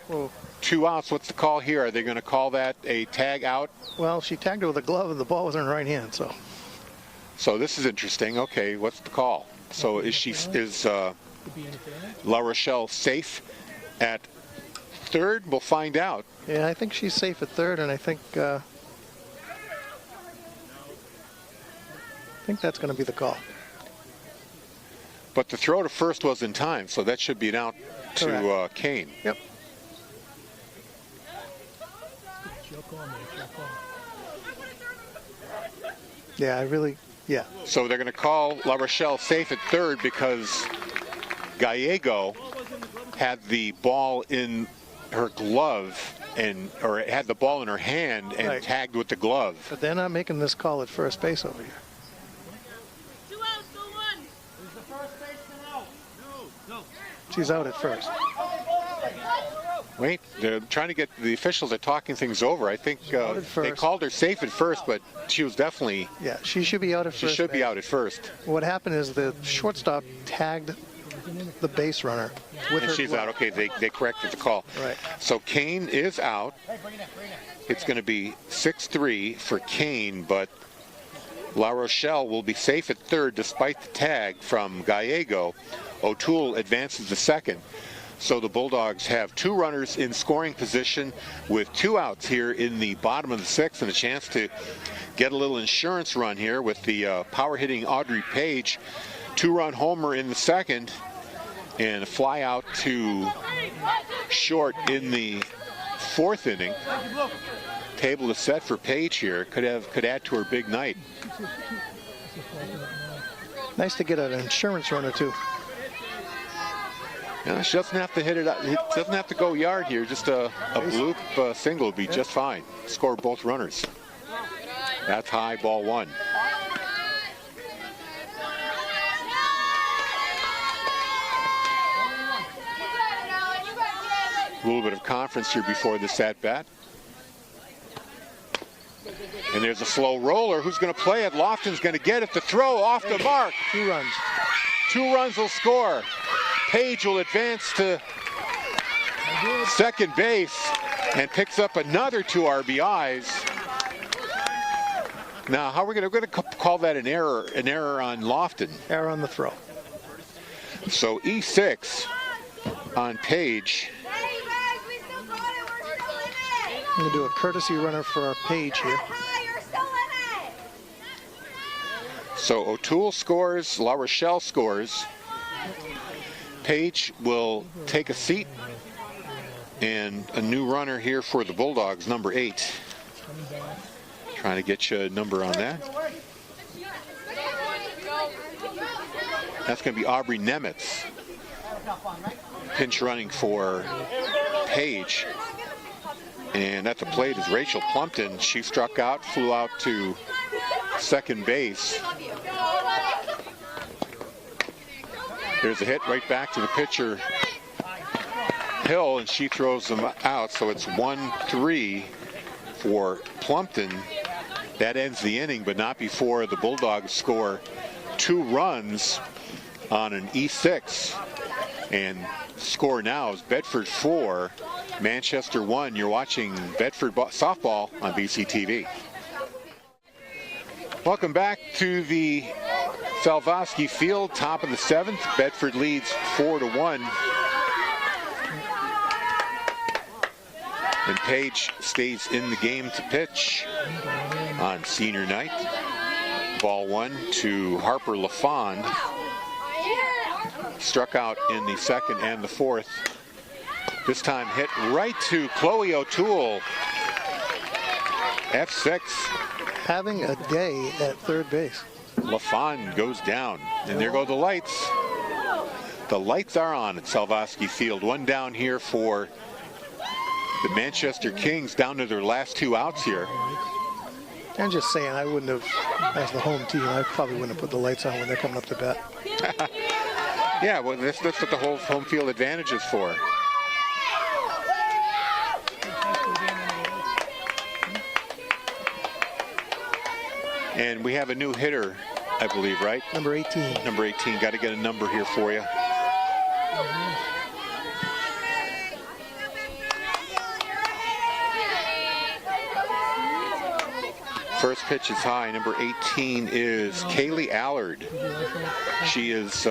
Speaker 1: 2 outs. What's the call here? Are they going to call that a tag out?
Speaker 2: Well, she tagged her with a glove and the ball was in her right hand, so.
Speaker 1: So this is interesting. Okay, what's the call? So is La Rochelle safe at third? We'll find out.
Speaker 2: Yeah, I think she's safe at third, and I think that's going to be the call.
Speaker 1: But the throw to first was in time, so that should be an out to Kane.
Speaker 2: Yep.
Speaker 6: She'll call me. She'll call.
Speaker 2: Yeah.
Speaker 1: So they're going to call La Rochelle safe at third because Gallego had the ball in her glove or had the ball in her hand and
Speaker 2: Right.
Speaker 1: tagged with the glove.
Speaker 2: But they're not making this call at first base over here.
Speaker 4: 2 outs, go 1.
Speaker 2: She's out at first.
Speaker 1: Wait, they're trying to get the officials are talking things over. I think
Speaker 2: Out at
Speaker 1: they
Speaker 2: first.
Speaker 1: called her safe at first, but she was definitely
Speaker 2: Yeah, she should be out at
Speaker 1: she
Speaker 2: first.
Speaker 1: should be
Speaker 2: base.
Speaker 1: out at first,
Speaker 2: What happened is the shortstop tagged the base runner with
Speaker 1: and
Speaker 2: her
Speaker 1: she's
Speaker 2: glove.
Speaker 1: out. Okay, they corrected the call.
Speaker 2: Right.
Speaker 1: So Kane is out. It's going to be 6-3 for Kane, but La Rochelle will be safe at third despite the tag from Gallego. O'Toole advances to second. So the Bulldogs have 2 runners in scoring position with 2 outs here in the bottom of the 6th and a chance to get a little insurance run here with the power hitting Audrey Page. 2-run homer in the second and a fly out to short in the 4th inning. Table is set for Page here. Could add to her big night.
Speaker 2: Nice to get an insurance run or two.
Speaker 1: Yeah, she doesn't have to hit it. It doesn't have to go yard here. Just a bloop single would be just fine. Score both runners. That's high, ball 1. A little bit of conference here before this at bat. And there's a slow roller. Who's going to play it? Lofton's going to get it. The throw off the mark.
Speaker 2: 2 runs.
Speaker 1: 2 runs will score. Page will advance to second base and picks up another 2 RBIs. Now, how we're going to call that an error on Lofton.
Speaker 2: Error on the throw.
Speaker 1: So E6 on Page.
Speaker 5: Hey, guys, we still got it. We're still in it.
Speaker 2: I'm going to do a courtesy runner for our Page here.
Speaker 5: You're still in it.
Speaker 1: So O'Toole scores, La Rochelle scores. Page will take a seat, and a new runner here for the Bulldogs, number 8. Trying to get you a number on that. That's going to be Aubrey Nemitz. Pinch running for Page. And at the plate is Rachel Plumpton. She struck out, flew out to second base. There's a hit right back to the pitcher, Hill, and she throws them out. So it's 1-3 for Plumpton. That ends the inning, but not before the Bulldogs score 2 runs on an E6. And score now is Bedford 4, Manchester 1. You're watching Bedford softball on BC TV. Welcome back to the Salvoski Field, top of the 7th. Bedford leads 4-1. And Page stays in the game to pitch on senior night. Ball 1 to Harper LaFond. Struck out in the 2nd and the 4th. This time hit right to Chloe O'Toole. F6.
Speaker 2: Having a day at third base.
Speaker 1: LaFond goes down, and there go the lights. The lights are on at Salvoski Field. 1 down here for the Manchester Kings, down to their last 2 outs here.
Speaker 2: I'm just saying, I wouldn't have, as the home team, I probably wouldn't have put the lights on when they're coming up to bat.
Speaker 1: Yeah, well, that's what the whole home field advantage is for. And we have a new hitter, I believe, right?
Speaker 2: Number 18.
Speaker 1: Number 18. Got to get a number here for you. First pitch is high. Number 18 is Kaylee Allard. She is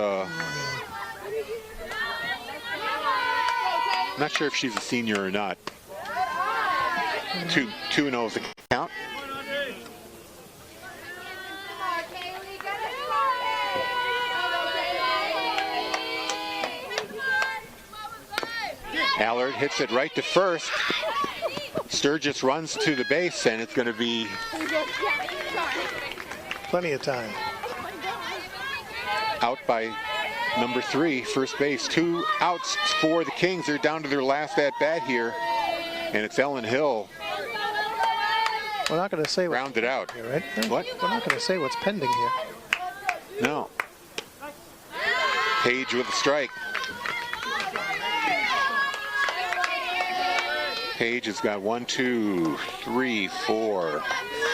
Speaker 1: not sure if she's a senior or not. 2-0 is the count. Allard hits it right to first. Sturgis runs to the base, and it's going to be
Speaker 2: Plenty of time.
Speaker 1: out by number 3, first base. 2 outs for the Kings. They're down to their last at-bat here, and it's Ellen Hill
Speaker 2: We're not going to say what's
Speaker 1: rounded out.
Speaker 2: here, right?
Speaker 1: What?
Speaker 2: We're not going to say what's pending here.
Speaker 1: No. Page with a strike. Page has got 1, 2, 3, 4,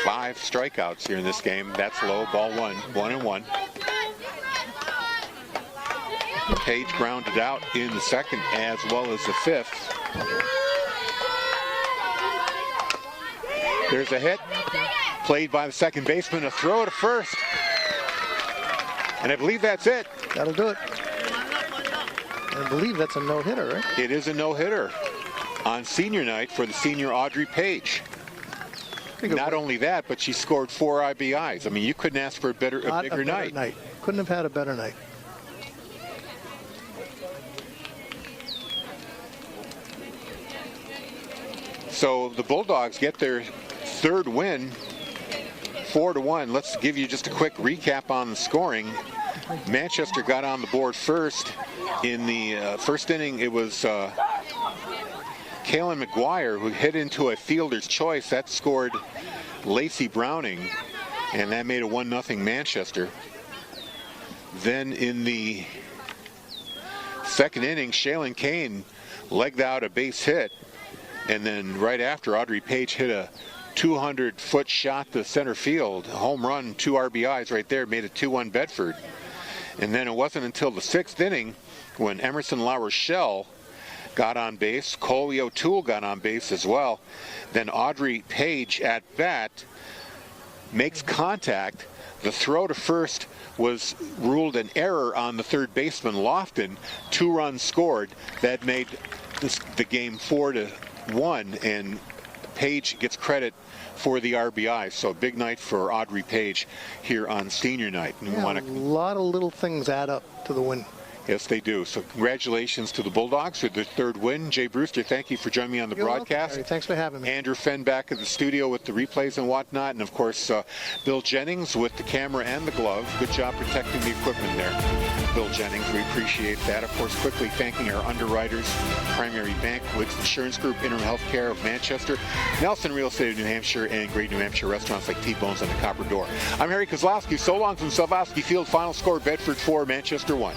Speaker 1: 5 strikeouts here in this game. That's low. Ball 1, 1-1. Page grounded out in the second as well as the fifth. There's a hit. Played by the second baseman. A throw to first. And I believe that's it.
Speaker 2: That'll do it. I believe that's a no-hitter, right?
Speaker 1: It is a no-hitter on senior night for the senior Audrey Page. Not only that, but she scored 4 RBIs. I mean, you couldn't ask for a bigger night.
Speaker 2: Couldn't have had a better night.
Speaker 1: So the Bulldogs get their 3rd win, 4-1. Let's give you just a quick recap on the scoring. Manchester got on the board first. In the first inning, it was Kaylin McGuire who hit into a fielder's choice. That scored Lacey Browning, and that made it 1-0 Manchester. Then in the second inning, Shaylin Kane legged out a base hit, and then right after, Audrey Page hit a 200-foot shot to center field, a home run, 2 RBIs right there, made it 2-1 Bedford. And then it wasn't until the 6th inning when Emerson La Rochelle got on base, Coley O'Toole got on base as well. Then Audrey Page at bat makes contact. The throw to first was ruled an error on the third baseman, Lofton. 2 runs scored. That made the game 4-1, and Page gets credit for the RBI. So big night for Audrey Page here on senior night. And
Speaker 2: Yeah, a lot of little things add up to the win.
Speaker 1: Yes, they do. So congratulations to the Bulldogs for their 3rd win. Jay Brewster, thank you for joining me on the
Speaker 2: You're welcome,
Speaker 1: broadcast.
Speaker 2: Harry. Thanks for having me.
Speaker 1: Andrew Fenn back at the studio with the replays and whatnot. And, of course, Bill Jennings with the camera and the glove. Good job protecting the equipment there, Bill Jennings. We appreciate that. Of course, quickly thanking our underwriters, Primary Bank, Wicks Insurance Group, Interim Healthcare of Manchester, Nelson Real Estate of New Hampshire, and great New Hampshire restaurants like T-Bones and the Copper Door. I'm Harry Kozlowski. So long from Salvowski Field. Final score, Bedford 4, Manchester 1.